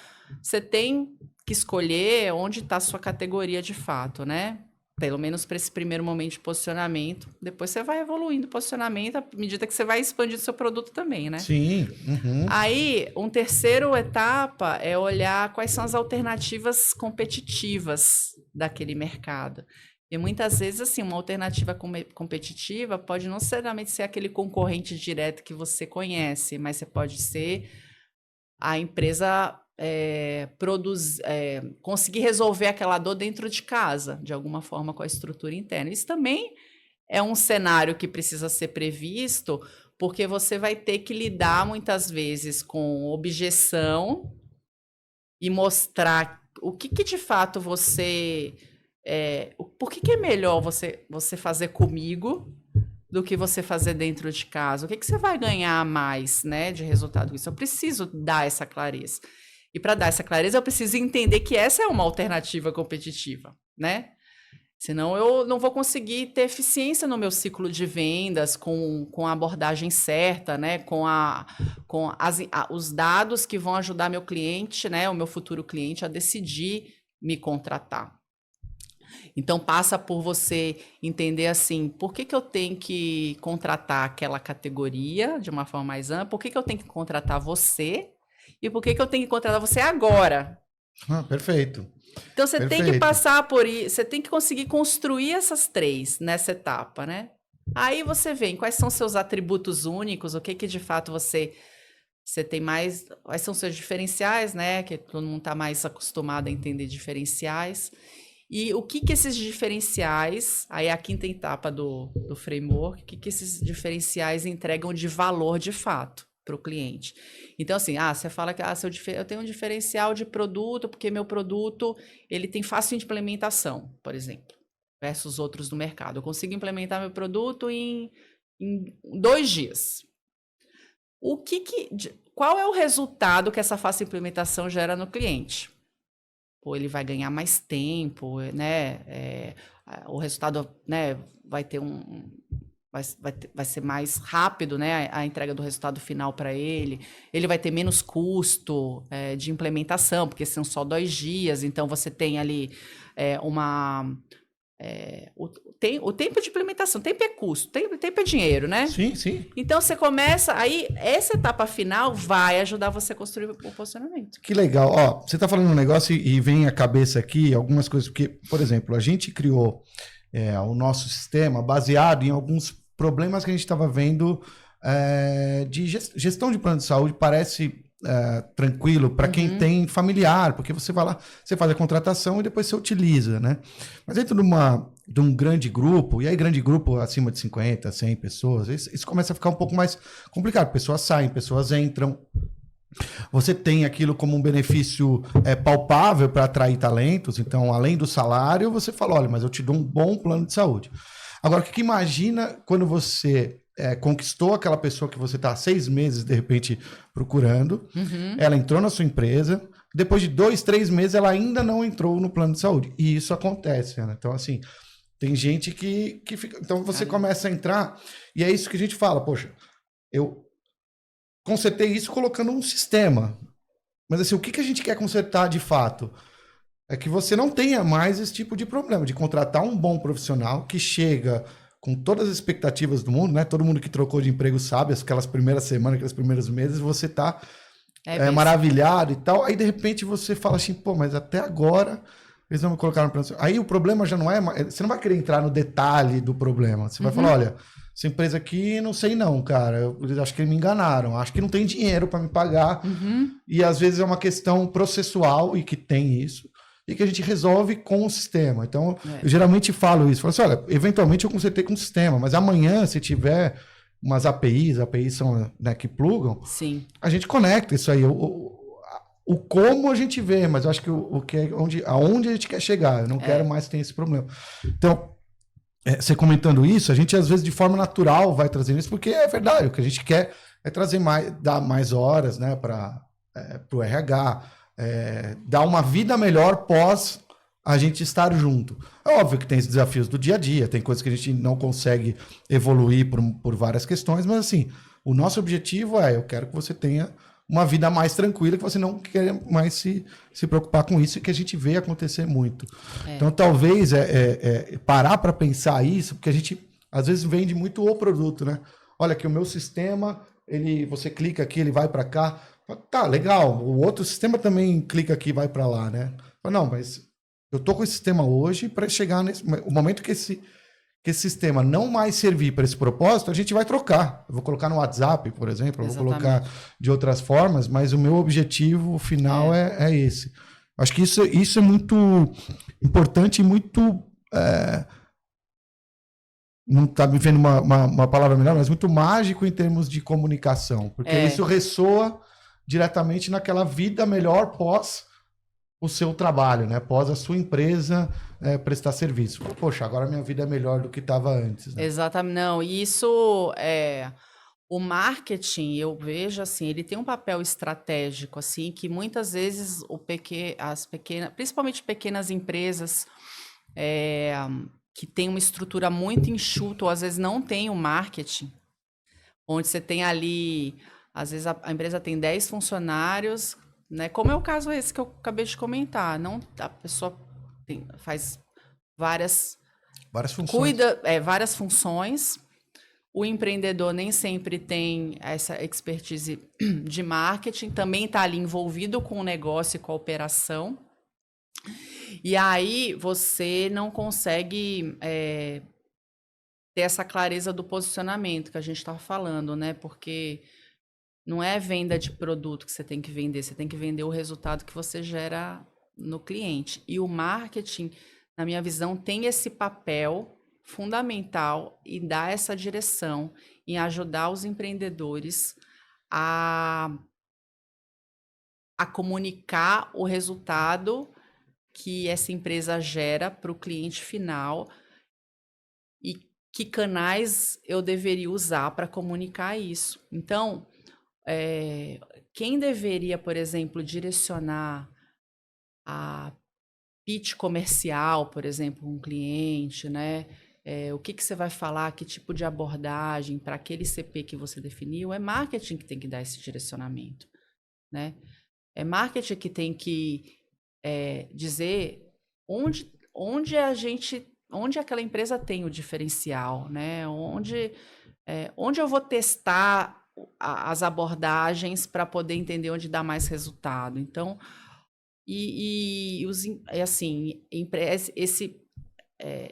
você tem que escolher onde está a sua categoria de fato, né? Pelo menos para esse primeiro momento de posicionamento. Depois você vai evoluindo o posicionamento à medida que você vai expandindo o seu produto também, né? Sim. Aí, uma terceira etapa é olhar quais são as alternativas competitivas daquele mercado. E muitas vezes, assim, uma alternativa competitiva pode não necessariamente ser aquele concorrente direto que você conhece, mas você pode ser a empresa conseguir resolver aquela dor dentro de casa, de alguma forma com a estrutura interna. Isso também é um cenário que precisa ser previsto, porque você vai ter que lidar muitas vezes com objeção e mostrar o que de fato você... por que é melhor você fazer comigo do que você fazer dentro de casa? O que você vai ganhar mais, né, de resultado com isso? Eu preciso dar essa clareza. E para dar essa clareza, eu preciso entender que essa é uma alternativa competitiva, né? Senão eu não vou conseguir ter eficiência no meu ciclo de vendas com a abordagem certa, né? Com os dados que vão ajudar meu cliente, né? O meu futuro cliente a decidir me contratar. Então, passa por você entender assim, por que eu tenho que contratar aquela categoria de uma forma mais ampla? Por que eu tenho que contratar você? E por que eu tenho que contratar você agora? Perfeito. Então, você tem que passar por isso, você tem que conseguir construir essas três nessa etapa, né? Aí você vê quais são seus atributos únicos, o que de fato você tem mais, quais são seus diferenciais, né? Que todo mundo está mais acostumado a entender diferenciais. E o que esses diferenciais, aí é a quinta etapa do framework, o que esses diferenciais entregam de valor de fato para o cliente. Então, assim, você fala que eu tenho um diferencial de produto, porque meu produto ele tem fácil implementação, por exemplo, versus outros do mercado. Eu consigo implementar meu produto em 2 dias. Qual é o resultado que essa fácil implementação gera no cliente? Ele vai ganhar mais tempo, né? O resultado, né, vai vai ser mais rápido, né, a entrega do resultado final para ele. Ele vai ter menos custo de implementação, porque são só 2 dias, então você tem ali o tempo de implementação, tempo é custo, tempo é dinheiro, né? Sim, sim. Então você começa, aí essa etapa final vai ajudar você a construir o posicionamento. Que legal. Ó, você está falando um negócio e vem à cabeça aqui algumas coisas, porque, por exemplo, a gente criou o nosso sistema baseado em alguns problemas que a gente estava vendo de gestão de plano de saúde. Parece tranquilo para quem tem familiar, porque você vai lá, você faz a contratação e depois você utiliza, né? Mas dentro de um grande grupo, e aí grande grupo acima de 50, 100 pessoas, isso começa a ficar um pouco mais complicado. Pessoas saem, pessoas entram. Você tem aquilo como um benefício palpável para atrair talentos. Então, além do salário, você fala, olha, mas eu te dou um bom plano de saúde. Agora, o que imagina quando você conquistou aquela pessoa que você está há 6 meses, de repente, procurando, ela entrou na sua empresa, depois de 2, 3 meses, ela ainda não entrou no plano de saúde. E isso acontece, né? Então, assim, tem gente que fica... Então, você começa a entrar, e é isso que a gente fala, poxa, eu consertei isso colocando um sistema. Mas assim, o que a gente quer consertar de fato? É que você não tenha mais esse tipo de problema, de contratar um bom profissional que chega com todas as expectativas do mundo, né? Todo mundo que trocou de emprego sabe, aquelas primeiras semanas, aqueles primeiros meses, você tá maravilhado e tal. Aí, de repente, você fala assim, pô, mas até agora eles não me colocaram no plano. Aí o problema já não é... Você não vai querer entrar no detalhe do problema. Você vai falar, olha... Essa empresa aqui, não sei não, cara. Eu acho que eles me enganaram. Acho que não tem dinheiro para me pagar. E às vezes é uma questão processual, e que tem isso, e que a gente resolve com o sistema. Então, eu geralmente falo isso. Falo assim, olha, eventualmente eu consertei com o sistema, mas amanhã, se tiver umas APIs são, né, que plugam, a gente conecta isso aí. O como a gente vê, mas eu acho que aonde a gente quer chegar. Eu não quero mais ter esse problema. Então, você comentando isso, a gente às vezes de forma natural vai trazendo isso, porque é verdade, o que a gente quer é trazer dar mais horas, né, para o RH, dar uma vida melhor pós a gente estar junto. É óbvio que tem esses desafios do dia a dia, tem coisas que a gente não consegue evoluir por várias questões, mas assim, o nosso objetivo eu quero que você tenha uma vida mais tranquila, que você não quer mais se preocupar com isso, e que a gente vê acontecer muito. Então, talvez parar para pensar isso, porque a gente, às vezes, vende muito o produto, né? Olha, que o meu sistema, você clica aqui, ele vai para cá. Tá, legal. O outro sistema também clica aqui e vai para lá, né? Não, mas eu tô com esse sistema hoje para chegar o momento que esse sistema não mais servir para esse propósito, a gente vai trocar. Eu vou colocar no WhatsApp, por exemplo, eu vou colocar de outras formas, mas o meu objetivo final é esse. Acho que isso é muito importante e muito... não está me vendo uma palavra melhor, mas muito mágico em termos de comunicação, porque isso ressoa diretamente naquela vida melhor pós o seu trabalho, né? Após a sua empresa prestar serviço. Poxa, agora minha vida é melhor do que estava antes. Né? Exatamente. Não, e isso o marketing, eu vejo assim, ele tem um papel estratégico, assim, que muitas vezes principalmente pequenas empresas que têm uma estrutura muito enxuta, ou às vezes não tem o marketing, onde você tem ali, às vezes a empresa tem 10 funcionários, né? Como é o caso esse que eu acabei de comentar, a pessoa faz várias funções. Cuida várias funções. O empreendedor nem sempre tem essa expertise de marketing, também está ali envolvido com o negócio e com a operação. E aí você não consegue ter essa clareza do posicionamento que a gente estava falando, né? Porque não é venda de produto que você tem que vender, você tem que vender o resultado que você gera no cliente. E o marketing, na minha visão, tem esse papel fundamental e dá essa direção em ajudar os empreendedores a comunicar o resultado que essa empresa gera para o cliente final e que canais eu deveria usar para comunicar isso. Então, quem deveria, por exemplo, direcionar a pitch comercial, por exemplo, um cliente, né? o que você vai falar, que tipo de abordagem para aquele CP que você definiu, é marketing que tem que dar esse direcionamento, né? É marketing que tem que dizer onde aquela empresa tem o diferencial, né? Onde eu vou testar as abordagens para poder entender onde dá mais resultado. Então,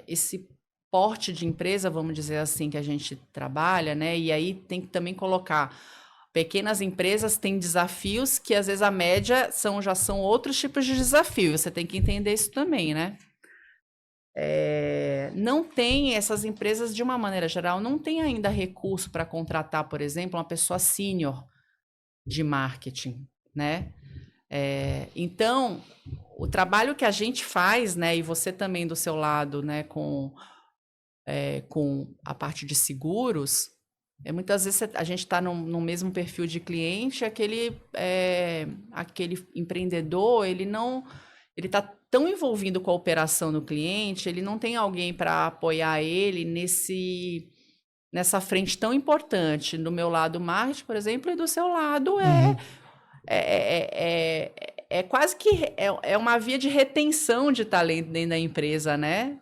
esse porte de empresa, vamos dizer assim, que a gente trabalha, né? E aí tem que também colocar pequenas empresas têm desafios que às vezes a média já são outros tipos de desafios. Você tem que entender isso também, né? Não tem, essas empresas, de uma maneira geral, não tem ainda recurso para contratar, por exemplo, uma pessoa sênior de marketing, né? Então, o trabalho que a gente faz, né, e você também do seu lado, né, com a parte de seguros, muitas vezes a gente está no mesmo perfil de cliente, aquele empreendedor, ele está tão envolvido com a operação do cliente, ele não tem alguém para apoiar ele nessa frente tão importante. Do meu lado, marketing, por exemplo, e do seu lado é quase que uma via de retenção de talento dentro da empresa, né?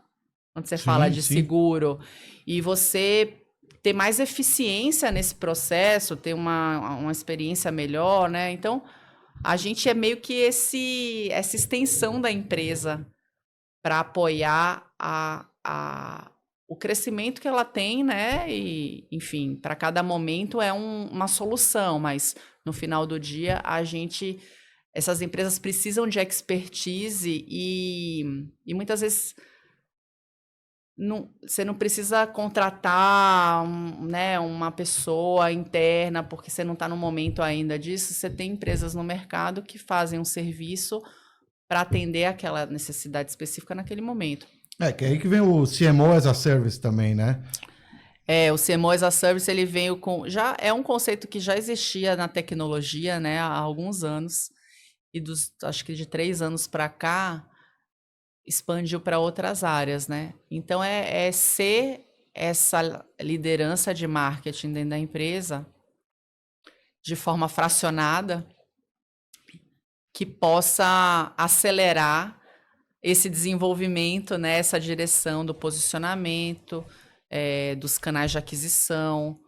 Quando você fala de seguro. E você ter mais eficiência nesse processo, ter uma experiência melhor, né? Então, a gente é meio que essa extensão da empresa para apoiar o crescimento que ela tem, né? E, enfim, para cada momento é uma solução, mas no final do dia, essas empresas precisam de expertise e muitas vezes você não precisa contratar uma pessoa interna, porque você não está no momento ainda disso. Você tem empresas no mercado que fazem um serviço para atender aquela necessidade específica naquele momento. Que é aí que vem o CMO as a Service também, né? O CMO as a Service, ele veio com... Já é um conceito que já existia na tecnologia, né, há alguns anos. E acho que de 3 anos para cá, expandiu para outras áreas, né? Então, ser essa liderança de marketing dentro da empresa de forma fracionada que possa acelerar esse desenvolvimento, né? Essa direção do posicionamento, dos canais de aquisição,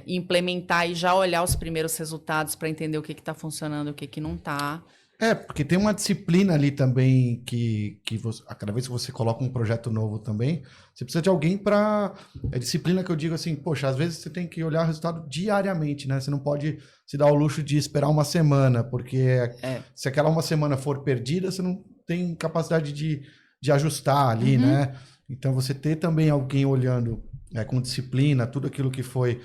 implementar e já olhar os primeiros resultados para entender o que está funcionando e o que não está. Porque tem uma disciplina ali também que a cada vez que você coloca um projeto novo também, você precisa de alguém para... disciplina que eu digo assim, poxa, às vezes você tem que olhar o resultado diariamente, né? Você não pode se dar o luxo de esperar uma semana, porque se aquela uma semana for perdida, você não tem capacidade de ajustar ali, né? Então você ter também alguém olhando com disciplina, tudo aquilo que foi...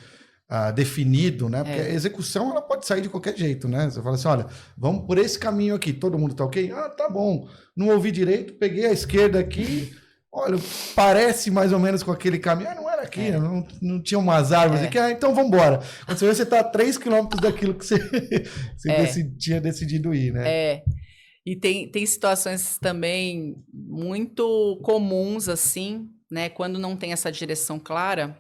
definido, né? Porque a execução ela pode sair de qualquer jeito, né? Você fala assim, olha, vamos por esse caminho aqui, todo mundo tá ok? Tá bom. Não ouvi direito, peguei a esquerda aqui, olha, parece mais ou menos com aquele caminho. Não era aqui, não tinha umas árvores aqui, então vamos embora. Quando você vê, você tá a 3 quilômetros daquilo que você tinha decidido ir, né? E tem situações também muito comuns, assim, né? Quando não tem essa direção clara.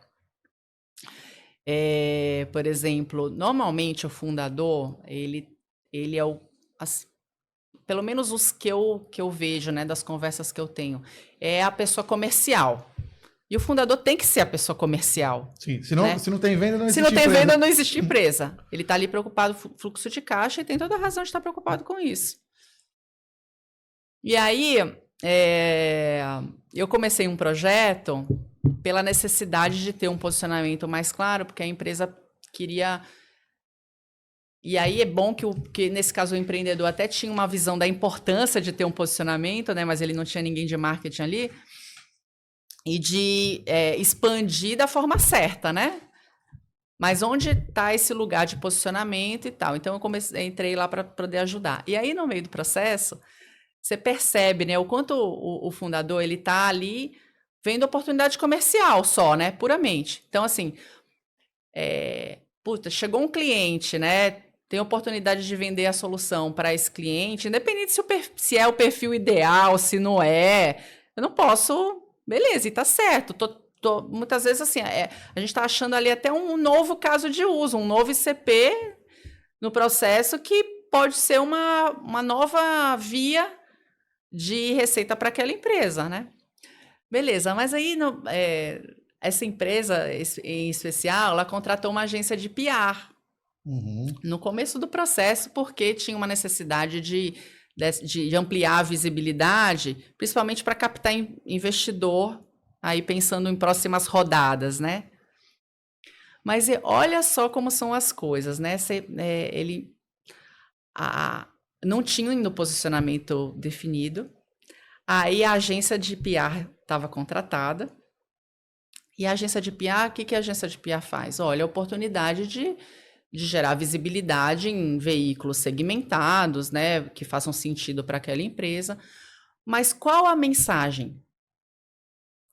Por exemplo, normalmente o fundador, ele é pelo menos os que eu vejo, né, das conversas que eu tenho, é a pessoa comercial. E o fundador tem que ser a pessoa comercial. Sim, se não tem venda, não existe empresa. Se não tem venda, não existe empresa. Ele está ali preocupado com o fluxo de caixa e tem toda a razão de estar preocupado com isso. E aí, eu comecei um projeto pela necessidade de ter um posicionamento mais claro, porque a empresa queria... E aí é bom que nesse caso, o empreendedor até tinha uma visão da importância de ter um posicionamento, né? Mas ele não tinha ninguém de marketing ali. E de expandir da forma certa, né? Mas onde está esse lugar de posicionamento e tal? Então, entrei lá para poder ajudar. E aí, no meio do processo, você percebe, né? O quanto o fundador, ele está ali... vendo oportunidade comercial só, né? Puramente. Então, assim, chegou um cliente, né? Tem oportunidade de vender a solução para esse cliente, independente se é o perfil ideal, se não é. Eu não posso... Beleza, e tá certo. muitas vezes assim, a gente está achando ali até um novo caso de uso, um novo ICP no processo que pode ser uma nova via de receita para aquela empresa, né? Beleza, mas aí essa empresa em especial, ela contratou uma agência de PR no começo do processo, porque tinha uma necessidade de ampliar a visibilidade, principalmente para captar investidor, aí pensando em próximas rodadas, né? Mas olha só como são as coisas, né? Não tinha ainda o posicionamento definido, aí a agência de PR estava contratada, e a agência de PR, o que a agência de PR faz? Olha, a oportunidade de gerar visibilidade em veículos segmentados, né, que façam sentido para aquela empresa. Mas qual a mensagem?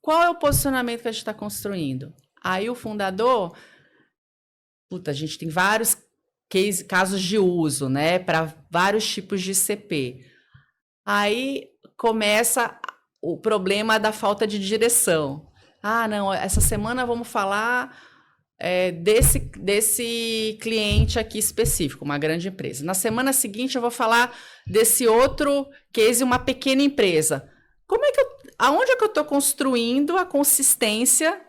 Qual é o posicionamento que a gente está construindo? Aí o fundador, a gente tem vários casos de uso, né, para vários tipos de CP. Aí começa o problema da falta de direção. Ah, não, essa semana vamos falar desse cliente aqui específico, uma grande empresa. Na semana seguinte eu vou falar desse outro case, uma pequena empresa. Aonde é que eu estou construindo a consistência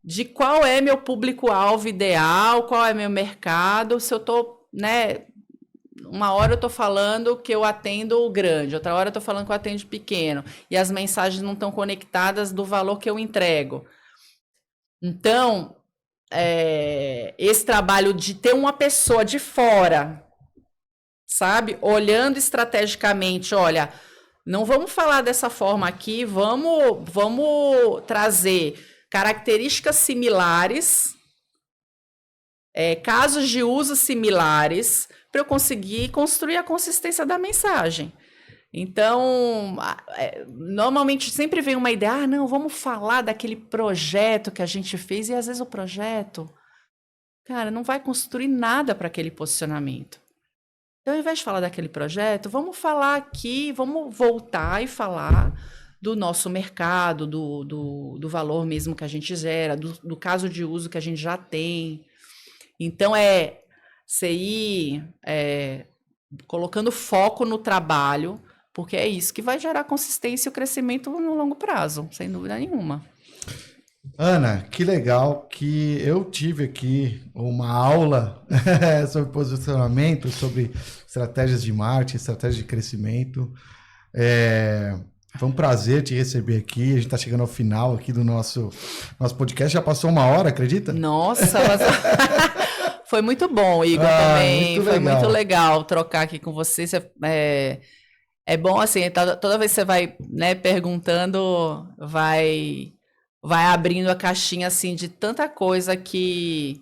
de qual é meu público-alvo ideal, qual é meu mercado, se eu estou, né? Uma hora eu estou falando que eu atendo o grande, outra hora eu estou falando que eu atendo pequeno, e as mensagens não estão conectadas do valor que eu entrego. Então, esse trabalho de ter uma pessoa de fora, sabe, olhando estrategicamente, olha, não vamos falar dessa forma aqui, vamos trazer características similares, casos de uso similares, para eu conseguir construir a consistência da mensagem. Então, normalmente sempre vem uma ideia, não, vamos falar daquele projeto que a gente fez, e às vezes o projeto, cara, não vai construir nada para aquele posicionamento. Então, ao invés de falar daquele projeto, vamos falar aqui, vamos voltar e falar do nosso mercado, do valor mesmo que a gente gera, do caso de uso que a gente já tem. Então, você ir colocando foco no trabalho, porque é isso que vai gerar consistência e o crescimento no longo prazo, sem dúvida nenhuma. Ana, que legal que eu tive aqui uma aula sobre posicionamento, sobre estratégias de marketing, estratégias de crescimento. Foi um prazer te receber aqui. A gente está chegando ao final aqui do nosso podcast. Já passou 1 hora, acredita? Nossa, foi muito bom, Igor, também. Foi muito legal trocar aqui com você. É bom, assim, toda vez que você vai, né, perguntando, vai abrindo a caixinha, assim, de tanta coisa que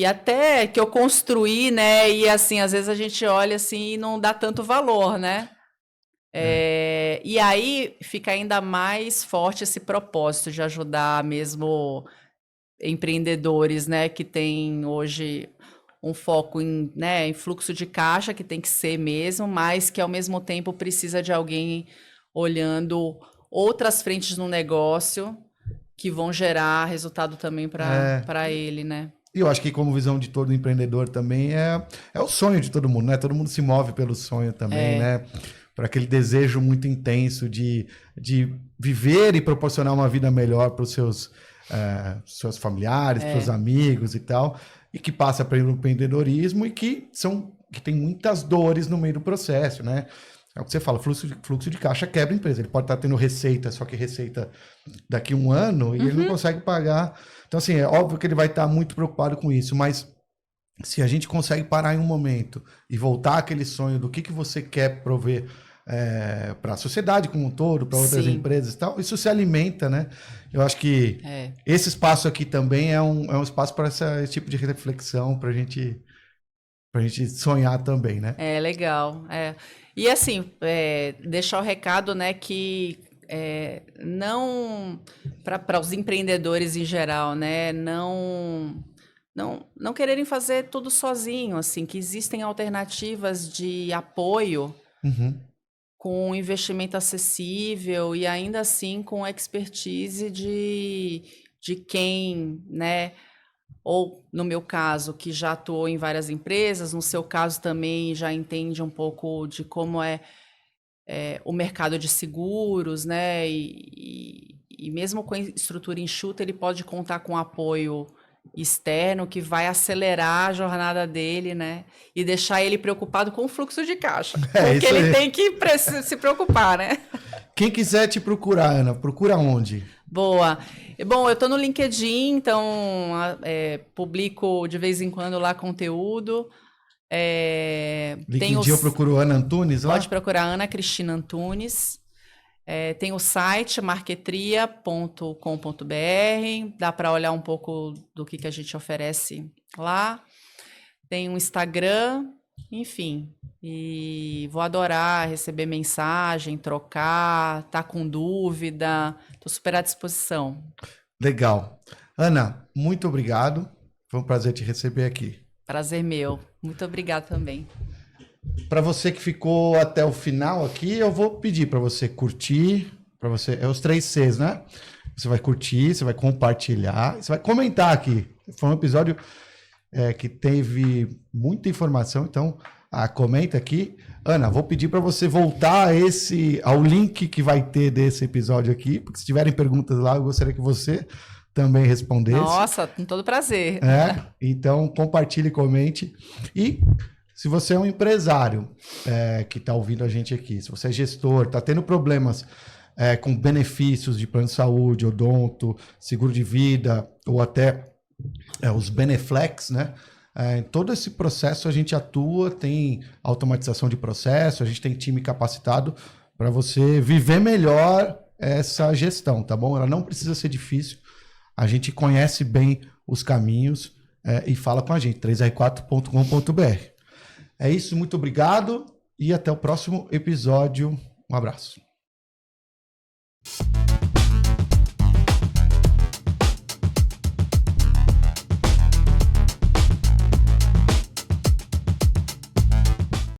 até que eu construí, né, e, assim, às vezes a gente olha, assim, e não dá tanto valor, né? E aí fica ainda mais forte esse propósito de ajudar mesmo empreendedores, né, que tem hoje um foco em fluxo de caixa, que tem que ser mesmo, mas que ao mesmo tempo precisa de alguém olhando outras frentes no negócio que vão gerar resultado também para ele, né? E eu acho que como visão de todo empreendedor também é o sonho de todo mundo, né? Todo mundo se move pelo sonho também, né? Para aquele desejo muito intenso de viver e proporcionar uma vida melhor para os seus familiares, para os amigos e tal, e que passa pelo empreendedorismo e que tem muitas dores no meio do processo, né? É o que você fala, fluxo de caixa quebra a empresa. Ele pode estar tendo receita, só que receita daqui a 1 ano, e ele não consegue pagar. Então, assim, é óbvio que ele vai estar muito preocupado com isso, mas se a gente consegue parar em um momento e voltar àquele sonho do que você quer prover para a sociedade como um todo, para outras empresas e tal, isso se alimenta, né? Eu acho que esse espaço aqui também é um espaço para esse tipo de reflexão, para a gente sonhar também, né? Legal. E assim, deixar o recado, né, que não para os empreendedores em geral, né, não quererem fazer tudo sozinho, assim, que existem alternativas de apoio com investimento acessível e ainda assim com expertise de quem, né? Ou, no meu caso, que já atuou em várias empresas, no seu caso também já entende um pouco de como é o mercado de seguros, né? E mesmo com a estrutura enxuta, ele pode contar com apoio externo que vai acelerar a jornada dele, né? E deixar ele preocupado com o fluxo de caixa. Porque ele tem que se preocupar, né? Quem quiser te procurar, Ana, procura onde? Boa. Bom, eu estou no LinkedIn, então publico de vez em quando lá conteúdo. LinkedIn eu procuro Ana Antunes lá? Pode procurar Ana Cristina Antunes. Tem o site marquetria.com.br, dá para olhar um pouco do que a gente oferece lá. Tem um Instagram, enfim. E vou adorar receber mensagem, trocar, tá com dúvida, estou super à disposição. Legal. Ana, muito obrigado. Foi um prazer te receber aqui. Prazer meu. Muito obrigado também. Para você que ficou até o final aqui, eu vou pedir para você curtir, é os 3 Cs, né? Você vai curtir, você vai compartilhar, você vai comentar aqui. Foi um episódio que teve muita informação, então comenta aqui. Ana, vou pedir para você voltar ao link que vai ter desse episódio aqui, porque se tiverem perguntas lá, eu gostaria que você também respondesse. Nossa, com todo prazer. Então compartilhe, comente. E se você é um empresário que está ouvindo a gente aqui, se você é gestor, está tendo problemas com benefícios de plano de saúde, odonto, seguro de vida, ou até os Beneflex, né? Em todo esse processo a gente atua, tem automatização de processo, a gente tem time capacitado para você viver melhor essa gestão, tá bom? Ela não precisa ser difícil, a gente conhece bem os caminhos e fala com a gente, 3r4.com.br. É isso, muito obrigado e até o próximo episódio. Um abraço.